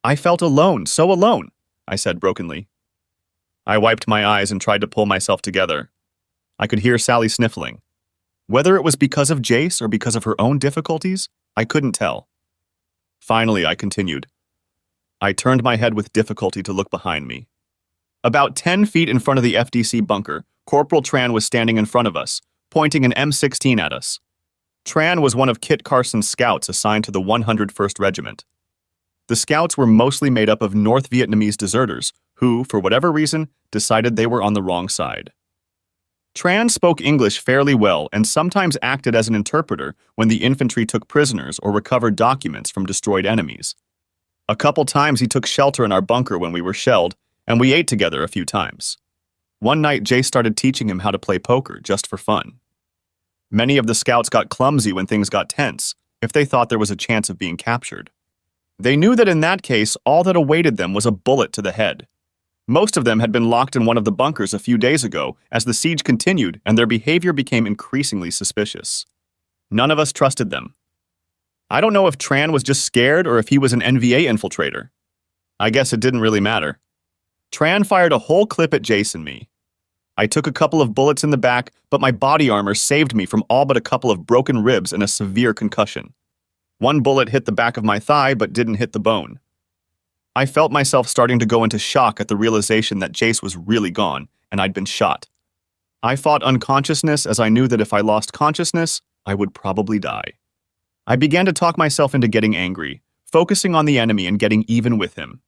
S1: I felt alone, so alone, I said brokenly. I wiped my eyes and tried to pull myself together. I could hear Sally sniffling. Whether it was because of Jace or because of her own difficulties, I couldn't tell. Finally, I continued. I turned my head with difficulty to look behind me. About 10 feet in front of the FDC bunker, Corporal Tran was standing in front of us, pointing an M16 at us. Tran was one of Kit Carson's scouts assigned to the 101st Regiment. The scouts were mostly made up of North Vietnamese deserters who, for whatever reason, decided they were on the wrong side. Tran spoke English fairly well and sometimes acted as an interpreter when the infantry took prisoners or recovered documents from destroyed enemies. A couple times he took shelter in our bunker when we were shelled, and we ate together a few times. One night, Jay started teaching him how to play poker just for fun. Many of the scouts got clumsy when things got tense, if they thought there was a chance of being captured. They knew that in that case, all that awaited them was a bullet to the head. Most of them had been locked in one of the bunkers a few days ago as the siege continued and their behavior became increasingly suspicious. None of us trusted them. I don't know if Tran was just scared or if he was an NVA infiltrator. I guess it didn't really matter. Tran fired a whole clip at Jace and me. I took a couple of bullets in the back, but my body armor saved me from all but a couple of broken ribs and a severe concussion. One bullet hit the back of my thigh but didn't hit the bone. I felt myself starting to go into shock at the realization that Jace was really gone and I'd been shot. I fought unconsciousness as I knew that if I lost consciousness, I would probably die. I began to talk myself into getting angry, focusing on the enemy and getting even with him.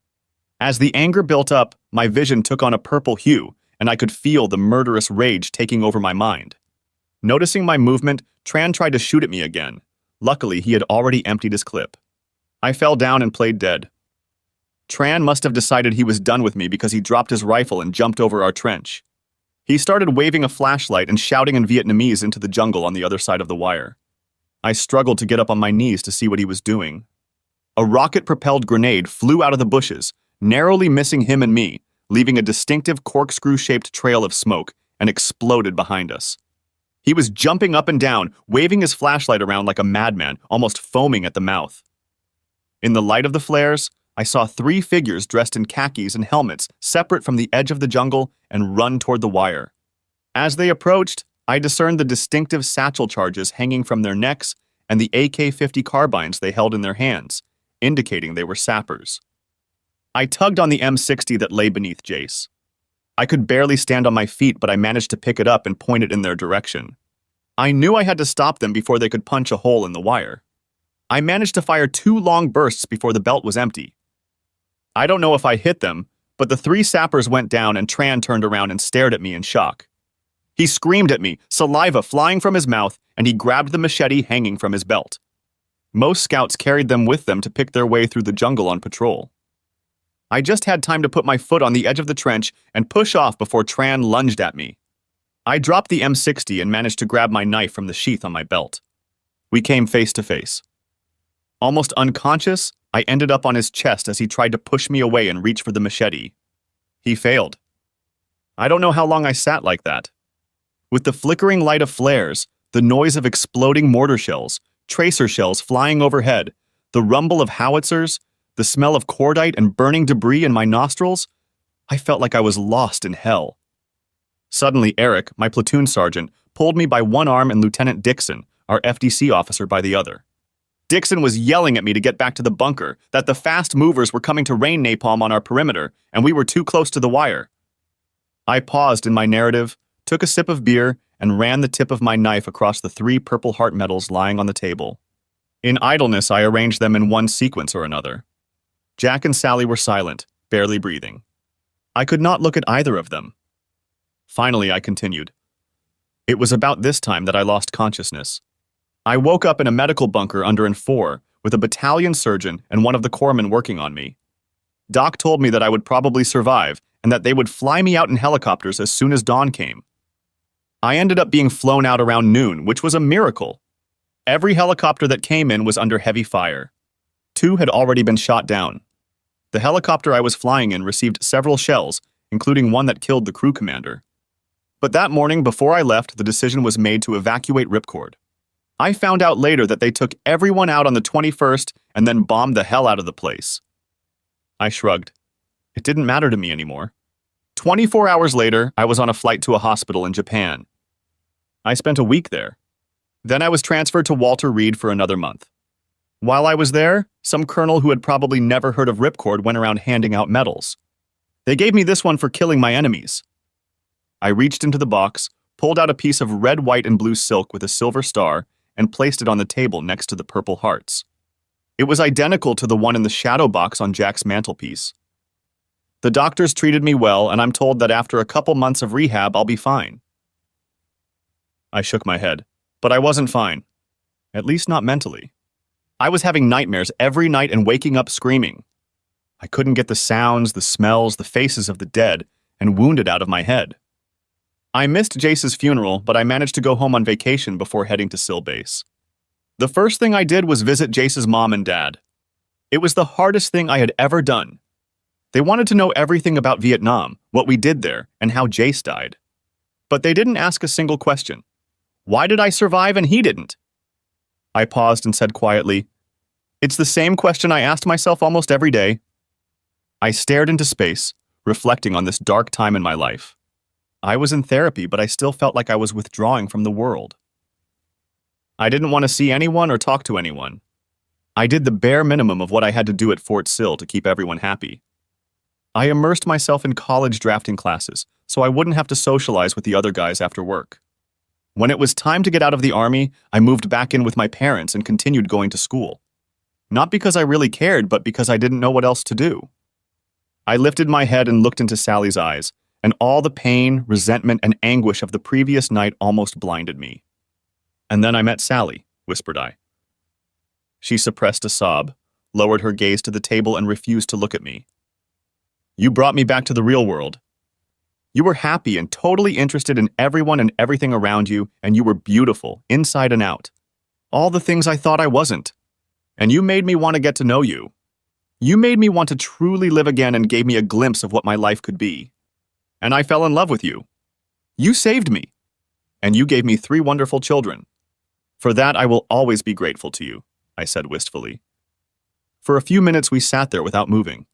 S1: As the anger built up, my vision took on a purple hue, and I could feel the murderous rage taking over my mind. Noticing my movement, Tran tried to shoot at me again. Luckily, he had already emptied his clip. I fell down and played dead. Tran must have decided he was done with me because he dropped his rifle and jumped over our trench. He started waving a flashlight and shouting in Vietnamese into the jungle on the other side of the wire. I struggled to get up on my knees to see what he was doing. A rocket-propelled grenade flew out of the bushes, narrowly missing him and me, leaving a distinctive corkscrew-shaped trail of smoke, and exploded behind us. He was jumping up and down, waving his flashlight around like a madman, almost foaming at the mouth. In the light of the flares, I saw 3 figures dressed in khakis and helmets separate from the edge of the jungle and run toward the wire. As they approached, I discerned the distinctive satchel charges hanging from their necks and the AK-50 carbines they held in their hands, indicating they were sappers. I tugged on the M60 that lay beneath Jace. I could barely stand on my feet, but I managed to pick it up and point it in their direction. I knew I had to stop them before they could punch a hole in the wire. I managed to fire 2 long bursts before the belt was empty. I don't know if I hit them, but the 3 sappers went down and Tran turned around and stared at me in shock. He screamed at me, saliva flying from his mouth, and he grabbed the machete hanging from his belt. Most scouts carried them with them to pick their way through the jungle on patrol. I just had time to put my foot on the edge of the trench and push off before Tran lunged at me. I dropped the M60 and managed to grab my knife from the sheath on my belt. We came face to face. Almost unconscious, I ended up on his chest as he tried to push me away and reach for the machete. He failed. I don't know how long I sat like that. With the flickering light of flares, the noise of exploding mortar shells, tracer shells flying overhead, the rumble of howitzers, the smell of cordite and burning debris in my nostrils, I felt like I was lost in hell. Suddenly, Eric, my platoon sergeant, pulled me by one arm and Lieutenant Dixon, our FDC officer, by the other. Dixon was yelling at me to get back to the bunker, that the fast movers were coming to rain napalm on our perimeter, and we were too close to the wire. I paused in my narrative, took a sip of beer, and ran the tip of my knife across the 3 Purple Heart medals lying on the table. In idleness, I arranged them in one sequence or another. Jack and Sally were silent, barely breathing. I could not look at either of them. Finally, I continued. It was about this time that I lost consciousness. I woke up in a medical bunker under an 4 with a battalion surgeon and one of the corpsmen working on me. Doc told me that I would probably survive and that they would fly me out in helicopters as soon as dawn came. I ended up being flown out around noon, which was a miracle. Every helicopter that came in was under heavy fire. 2 had already been shot down. The helicopter I was flying in received several shells, including one that killed the crew commander. But that morning, before I left, the decision was made to evacuate Ripcord. I found out later that they took everyone out on the 21st and then bombed the hell out of the place. I shrugged. It didn't matter to me anymore. 24 hours later, I was on a flight to a hospital in Japan. I spent a week there. Then I was transferred to Walter Reed for another month. While I was there, some colonel who had probably never heard of Ripcord went around handing out medals. They gave me this one for killing my enemies. I reached into the box, pulled out a piece of red, white, and blue silk with a silver star, and placed it on the table next to the Purple Hearts. It was identical to the one in the shadow box on Jack's mantelpiece. The doctors treated me well, and I'm told that after a couple months of rehab, I'll be fine. I shook my head, but I wasn't fine. At least not mentally. I was having nightmares every night and waking up screaming. I couldn't get the sounds, the smells, the faces of the dead, and wounded out of my head. I missed Jace's funeral, but I managed to go home on vacation before heading to SIL base. The first thing I did was visit Jace's mom and dad. It was the hardest thing I had ever done. They wanted to know everything about Vietnam, what we did there, and how Jace died. But they didn't ask a single question. Why did I survive and he didn't? I paused and said quietly, "It's the same question I asked myself almost every day." I stared into space, reflecting on this dark time in my life. I was in therapy, but I still felt like I was withdrawing from the world. I didn't want to see anyone or talk to anyone. I did the bare minimum of what I had to do at Fort Sill to keep everyone happy. I immersed myself in college drafting classes, so I wouldn't have to socialize with the other guys after work. When it was time to get out of the army, I moved back in with my parents and continued going to school. Not because I really cared, but because I didn't know what else to do. I lifted my head and looked into Sally's eyes, and all the pain, resentment, and anguish of the previous night almost blinded me. "And then I met Sally," whispered I. She suppressed a sob, lowered her gaze to the table, and refused to look at me. You brought me back to the real world. You were happy and totally interested in everyone and everything around you, and you were beautiful, inside and out. All the things I thought I wasn't. And you made me want to get to know you. You made me want to truly live again and gave me a glimpse of what my life could be. And I fell in love with you. You saved me. And you gave me 3 wonderful children. For that I will always be grateful to you, I said wistfully. For a few minutes we sat there without moving.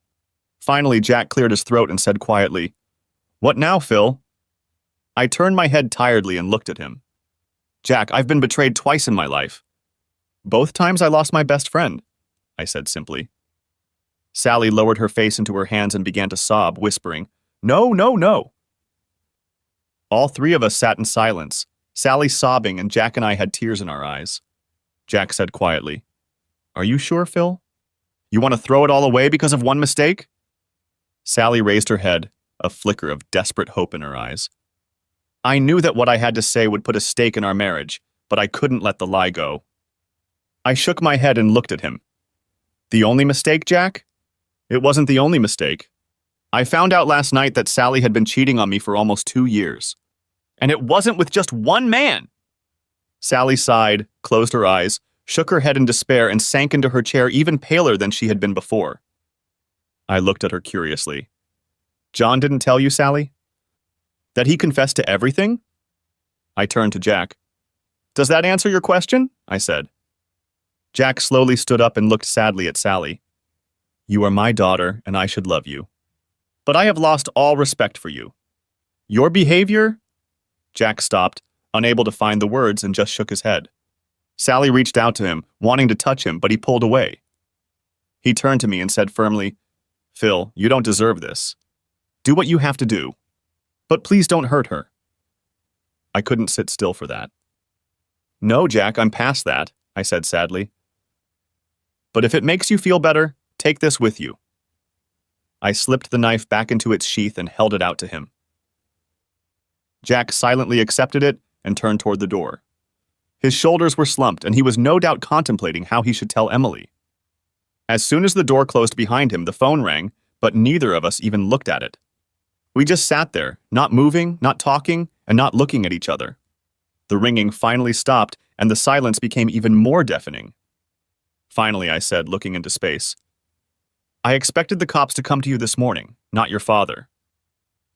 S1: Finally, Jack cleared his throat and said quietly, "What now, Phil?" I turned my head tiredly and looked at him. "Jack, I've been betrayed twice in my life. Both times I lost my best friend," I said simply. Sally lowered her face into her hands and began to sob, whispering, "No, no, no." All 3 of us sat in silence, Sally sobbing and Jack and I had tears in our eyes. Jack said quietly, "Are you sure, Phil? You want to throw it all away because of one mistake?" Sally raised her head, a flicker of desperate hope in her eyes. I knew that what I had to say would put a stake in our marriage, but I couldn't let the lie go. I shook my head and looked at him. "The only mistake, Jack?" "It wasn't the only mistake. I found out last night that Sally had been cheating on me for almost 2 years. And it wasn't with just one man." Sally sighed, closed her eyes, shook her head in despair, and sank into her chair even paler than she had been before. I looked at her curiously. "John didn't tell you, Sally? That he confessed to everything?" I turned to Jack. "Does that answer your question?" I said. Jack slowly stood up and looked sadly at Sally. "You are my daughter, and I should love you. But I have lost all respect for you. Your behavior—" Jack stopped, unable to find the words, and just shook his head. Sally reached out to him, wanting to touch him, but he pulled away. He turned to me and said firmly, "Phil, you don't deserve this. Do what you have to do. But please don't hurt her." I couldn't sit still for that. "No, Jack, I'm past that," I said sadly. "But if it makes you feel better, take this with you." I slipped the knife back into its sheath and held it out to him. Jack silently accepted it and turned toward the door. His shoulders were slumped, and he was no doubt contemplating how he should tell Emily. As soon as the door closed behind him, the phone rang, but neither of us even looked at it. We just sat there, not moving, not talking, and not looking at each other. The ringing finally stopped, and the silence became even more deafening. Finally, I said, looking into space, "I expected the cops to come to you this morning, not your father."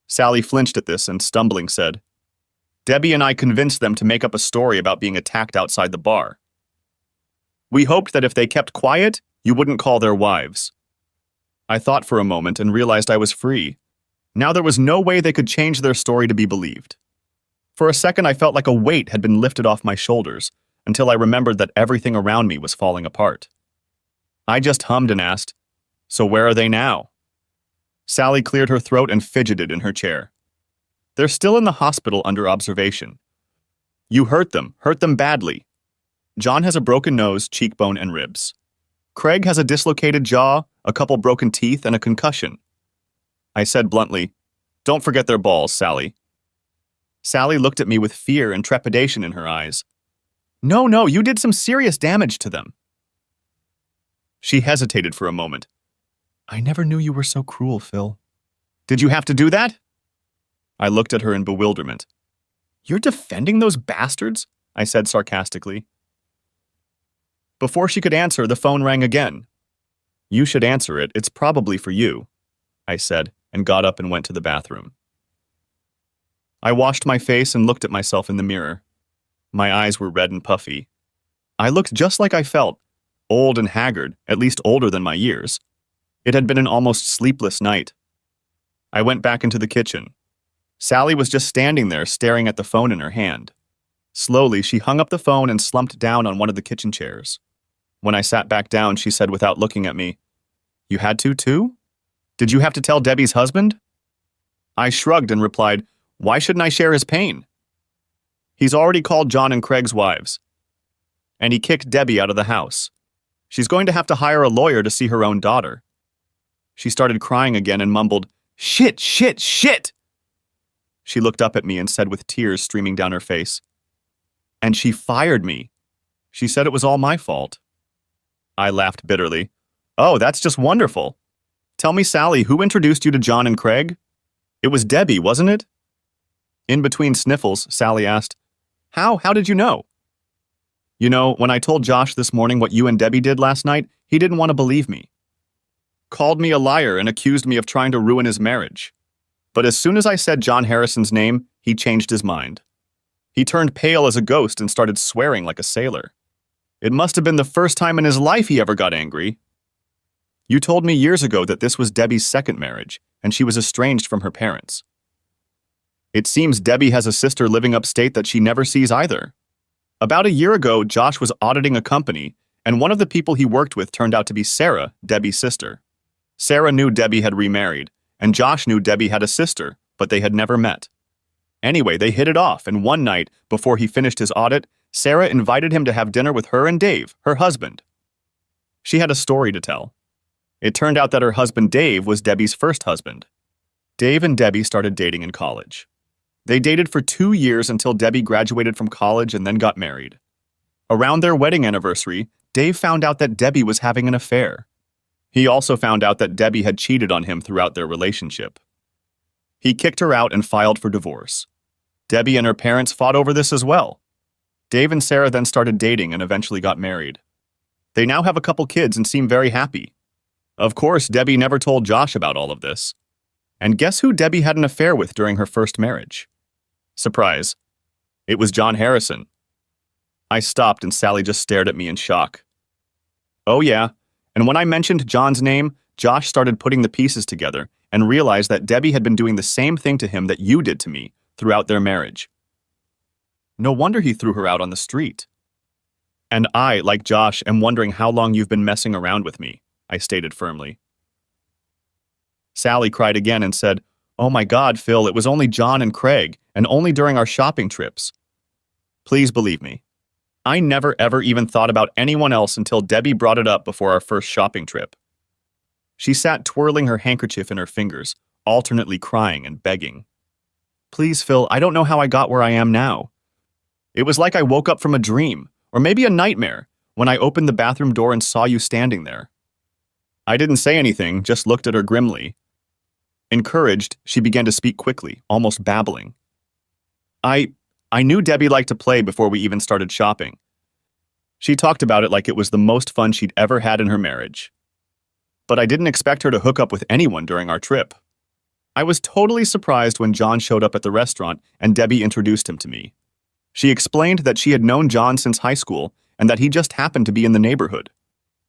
S1: Sally flinched at this and, stumbling, said, "Debbie and I convinced them to make up a story about being attacked outside the bar. We hoped that if they kept quiet, you wouldn't call their wives." I thought for a moment and realized I was free. Now there was no way they could change their story to be believed. For a second, I felt like a weight had been lifted off my shoulders, until I remembered that everything around me was falling apart. I just hummed and asked, "So where are they now?" Sally cleared her throat and fidgeted in her chair. "They're still in the hospital under observation. You hurt them badly. John has a broken nose, cheekbone, and ribs. Craig has a dislocated jaw, a couple broken teeth, and a concussion." I said bluntly, "Don't forget their balls, Sally." Sally looked at me with fear and trepidation in her eyes. No, you did some serious damage to them." She hesitated for a moment. "I never knew you were so cruel, Phil." "Did you have to do that?" I looked at her in bewilderment. "You're defending those bastards?" I said sarcastically. Before she could answer, the phone rang again. "You should answer it. It's probably for you," I said, and got up and went to the bathroom. I washed my face and looked at myself in the mirror. My eyes were red and puffy. I looked just like I felt, old and haggard, at least older than my years. It had been an almost sleepless night. I went back into the kitchen. Sally was just standing there, staring at the phone in her hand. Slowly, she hung up the phone and slumped down on one of the kitchen chairs. When I sat back down, she said without looking at me, "You had to, too? Did you have to tell Debbie's husband?" I shrugged and replied, "Why shouldn't I share his pain? He's already called John and Craig's wives. And he kicked Debbie out of the house. She's going to have to hire a lawyer to see her own daughter." She started crying again and mumbled, "Shit, shit, shit!" She looked up at me and said with tears streaming down her face, "And she fired me. She said it was all my fault." I laughed bitterly. "Oh, that's just wonderful. Tell me, Sally, who introduced you to John and Craig? It was Debbie, wasn't it? In between sniffles, Sally asked, How did you know? You know, when I told Josh this morning what you and Debbie did last night, he didn't want to believe me. Called me a liar and accused me of trying to ruin his marriage. But as soon as I said John Harrison's name, he changed his mind. He turned pale as a ghost and started swearing like a sailor. It must have been the first time in his life he ever got angry. You told me years ago that this was Debbie's second marriage, and she was estranged from her parents. It seems Debbie has a sister living upstate that she never sees either. About a year ago, Josh was auditing a company, and one of the people he worked with turned out to be Sarah, Debbie's sister. Sarah knew Debbie had remarried, and Josh knew Debbie had a sister, but they had never met. Anyway, they hit it off, and one night, before he finished his audit, Sarah invited him to have dinner with her and Dave, her husband. She had a story to tell. It turned out that her husband Dave was Debbie's first husband. Dave and Debbie started dating in college. They dated for 2 years until Debbie graduated from college and then got married. Around their wedding anniversary, Dave found out that Debbie was having an affair. He also found out that Debbie had cheated on him throughout their relationship. He kicked her out and filed for divorce. Debbie and her parents fought over this as well. Dave and Sarah then started dating and eventually got married. They now have a couple kids and seem very happy. Of course, Debbie never told Josh about all of this. And guess who Debbie had an affair with during her first marriage? Surprise. It was John Harrison. I stopped and Sally just stared at me in shock. Oh yeah, and when I mentioned John's name, Josh started putting the pieces together and realized that Debbie had been doing the same thing to him that you did to me throughout their marriage. No wonder he threw her out on the street. And I, like Josh, am wondering how long you've been messing around with me, I stated firmly. Sally cried again and said, Oh my God, Phil, it was only John and Craig, and only during our shopping trips. Please believe me. I never ever even thought about anyone else until Debbie brought it up before our first shopping trip. She sat twirling her handkerchief in her fingers, alternately crying and begging. Please, Phil, I don't know how I got where I am now. It was like I woke up from a dream, or maybe a nightmare, when I opened the bathroom door and saw you standing there. I didn't say anything, just looked at her grimly. Encouraged, she began to speak quickly, almost babbling. I knew Debbie liked to play before we even started shopping. She talked about it like it was the most fun she'd ever had in her marriage. But I didn't expect her to hook up with anyone during our trip. I was totally surprised when John showed up at the restaurant and Debbie introduced him to me. She explained that she had known John since high school and that he just happened to be in the neighborhood.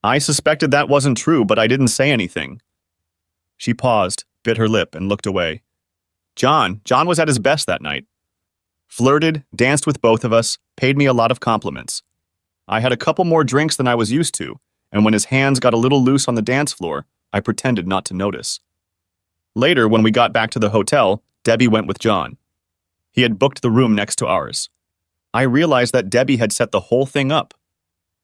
S1: I suspected that wasn't true, but I didn't say anything. She paused, bit her lip, and looked away. John was at his best that night. Flirted, danced with both of us, paid me a lot of compliments. I had a couple more drinks than I was used to, and when his hands got a little loose on the dance floor, I pretended not to notice. Later, when we got back to the hotel, Debbie went with John. He had booked the room next to ours. I realized that Debbie had set the whole thing up.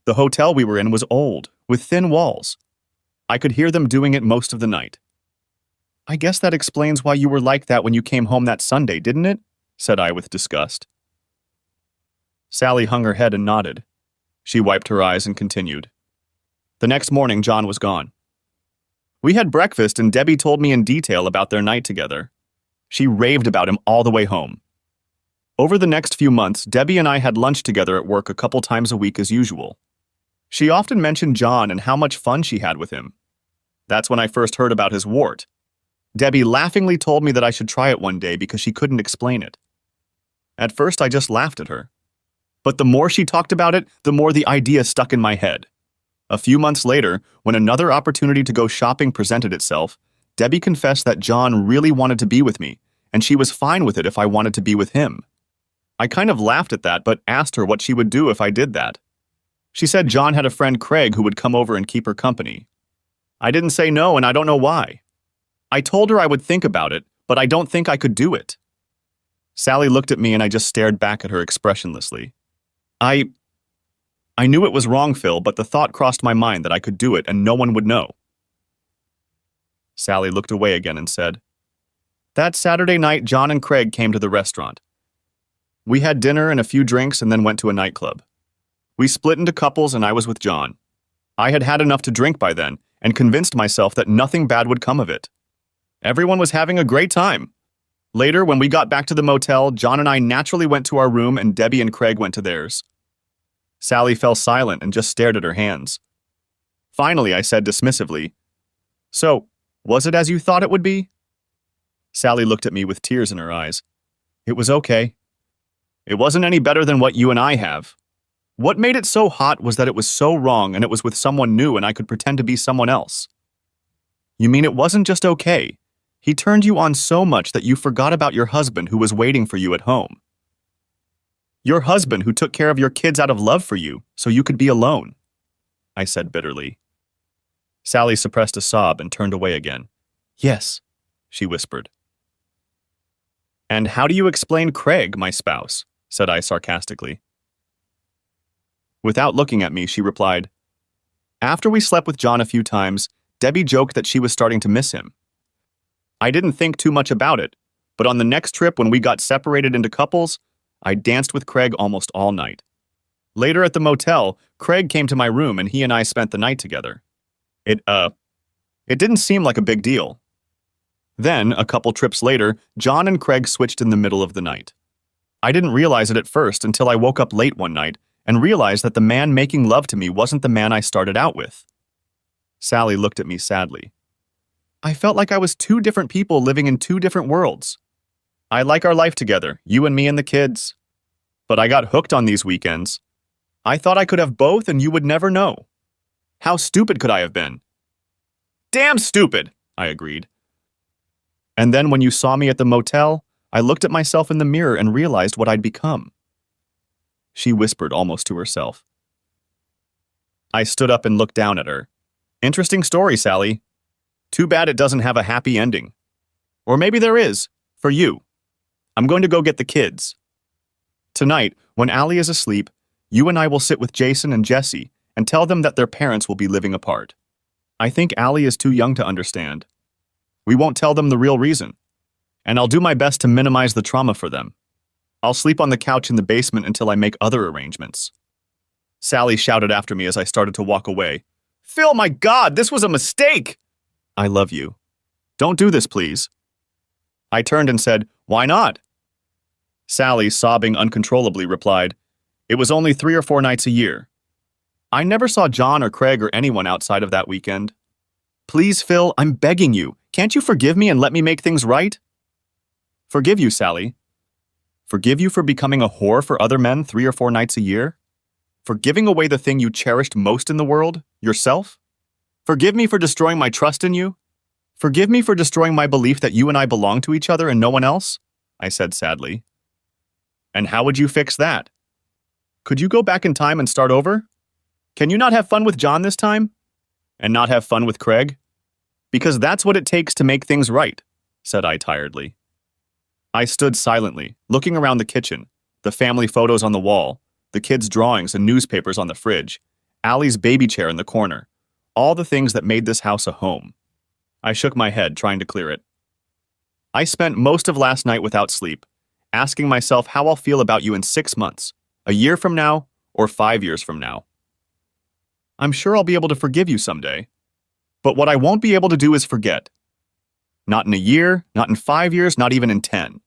S1: The hotel we were in was old, with thin walls. I could hear them doing it most of the night. I guess that explains why you were like that when you came home that Sunday, didn't it? Said I with disgust. Sally hung her head and nodded. She wiped her eyes and continued. The next morning, John was gone. We had breakfast and Debbie told me in detail about their night together. She raved about him all the way home. Over the next few months, Debbie and I had lunch together at work a couple times a week as usual. She often mentioned John and how much fun she had with him. That's when I first heard about his wart. Debbie laughingly told me that I should try it one day because she couldn't explain it. At first, I just laughed at her. But the more she talked about it, the more the idea stuck in my head. A few months later, when another opportunity to go shopping presented itself, Debbie confessed that John really wanted to be with me, and she was fine with it if I wanted to be with him. I kind of laughed at that, but asked her what she would do if I did that. She said John had a friend Craig who would come over and keep her company. I didn't say no, and I don't know why. I told her I would think about it, but I don't think I could do it. Sally looked at me and I just stared back at her expressionlessly. I knew it was wrong, Phil, but the thought crossed my mind that I could do it and no one would know. Sally looked away again and said, That Saturday night, John and Craig came to the restaurant. We had dinner and a few drinks and then went to a nightclub. We split into couples and I was with John. I had had enough to drink by then, and convinced myself that nothing bad would come of it. Everyone was having a great time. Later, when we got back to the motel, John and I naturally went to our room and Debbie and Craig went to theirs. Sally fell silent and just stared at her hands. Finally, I said dismissively, "So, was it as you thought it would be?" Sally looked at me with tears in her eyes. "It was okay. It wasn't any better than what you and I have. What made it so hot was that it was so wrong and it was with someone new and I could pretend to be someone else." "You mean it wasn't just okay? He turned you on so much that you forgot about your husband who was waiting for you at home. Your husband who took care of your kids out of love for you so you could be alone," I said bitterly. Sally suppressed a sob and turned away again. "Yes," she whispered. "And how do you explain Craig, my spouse?" said I sarcastically. Without looking at me, she replied, "After we slept with John a few times, Debbie joked that she was starting to miss him. I didn't think too much about it, but on the next trip when we got separated into couples, I danced with Craig almost all night. Later at the motel, Craig came to my room and he and I spent the night together. It didn't seem like a big deal. Then, a couple trips later, John and Craig switched in the middle of the night. I didn't realize it at first until I woke up late one night and realized that the man making love to me wasn't the man I started out with." Sally looked at me sadly. "I felt like I was two different people living in two different worlds. I like our life together, you and me and the kids. But I got hooked on these weekends. I thought I could have both and you would never know. How stupid could I have been?" "Damn stupid," I agreed. "And then when you saw me at the motel, I looked at myself in the mirror and realized what I'd become." She whispered almost to herself. I stood up and looked down at her. "Interesting story, Sally. Too bad it doesn't have a happy ending. Or maybe there is, for you. I'm going to go get the kids. Tonight, when Allie is asleep, you and I will sit with Jason and Jesse and tell them that their parents will be living apart. I think Allie is too young to understand. We won't tell them the real reason. And I'll do my best to minimize the trauma for them. I'll sleep on the couch in the basement until I make other arrangements." Sally shouted after me as I started to walk away. "Phil, my God, this was a mistake!" "I love you. Don't do this, please." I turned and said, "Why not?" Sally, sobbing uncontrollably, replied, "It was only 3 or 4 nights a year. I never saw John or Craig or anyone outside of that weekend. Please, Phil, I'm begging you. Can't you forgive me and let me make things right?" "Forgive you, Sally? Forgive you for becoming a whore for other men 3 or 4 nights a year? For giving away the thing you cherished most in the world, yourself? Forgive me for destroying my trust in you? Forgive me for destroying my belief that you and I belong to each other and no one else?" I said sadly. "And how would you fix that? Could you go back in time and start over? Can you not have fun with John this time? And not have fun with Craig? Because that's what it takes to make things right," said I tiredly. I stood silently, looking around the kitchen, the family photos on the wall, the kids' drawings and newspapers on the fridge, Allie's baby chair in the corner, all the things that made this house a home. I shook my head, trying to clear it. I spent most of last night without sleep, asking myself how I'll feel about you in 6 months, a year from now, or 5 years from now. I'm sure I'll be able to forgive you someday. But what I won't be able to do is forget. Not in a year, not in 5 years, not even in 10.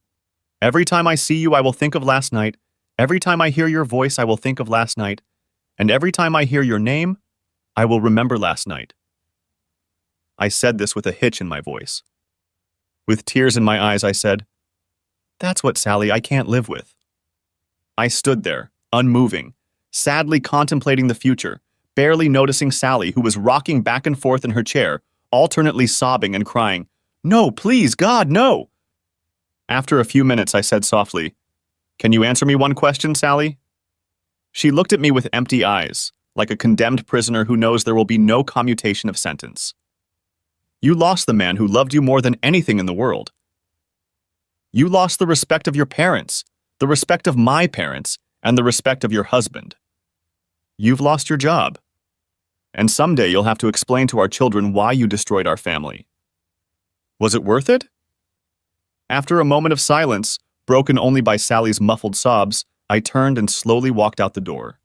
S1: Every time I see you, I will think of last night. Every time I hear your voice, I will think of last night. And every time I hear your name, I will remember last night." I said this with a hitch in my voice. With tears in my eyes, I said, "That's what, Sally, I can't live with." I stood there, unmoving, sadly contemplating the future, barely noticing Sally, who was rocking back and forth in her chair, alternately sobbing and crying, "No, please, God, no!" After a few minutes, I said softly, "Can you answer me one question, Sally?" She looked at me with empty eyes, like a condemned prisoner who knows there will be no commutation of sentence. "You lost the man who loved you more than anything in the world. You lost the respect of your parents, the respect of my parents, and the respect of your husband. You've lost your job. And someday you'll have to explain to our children why you destroyed our family. Was it worth it?" After a moment of silence, broken only by Sally's muffled sobs, I turned and slowly walked out the door.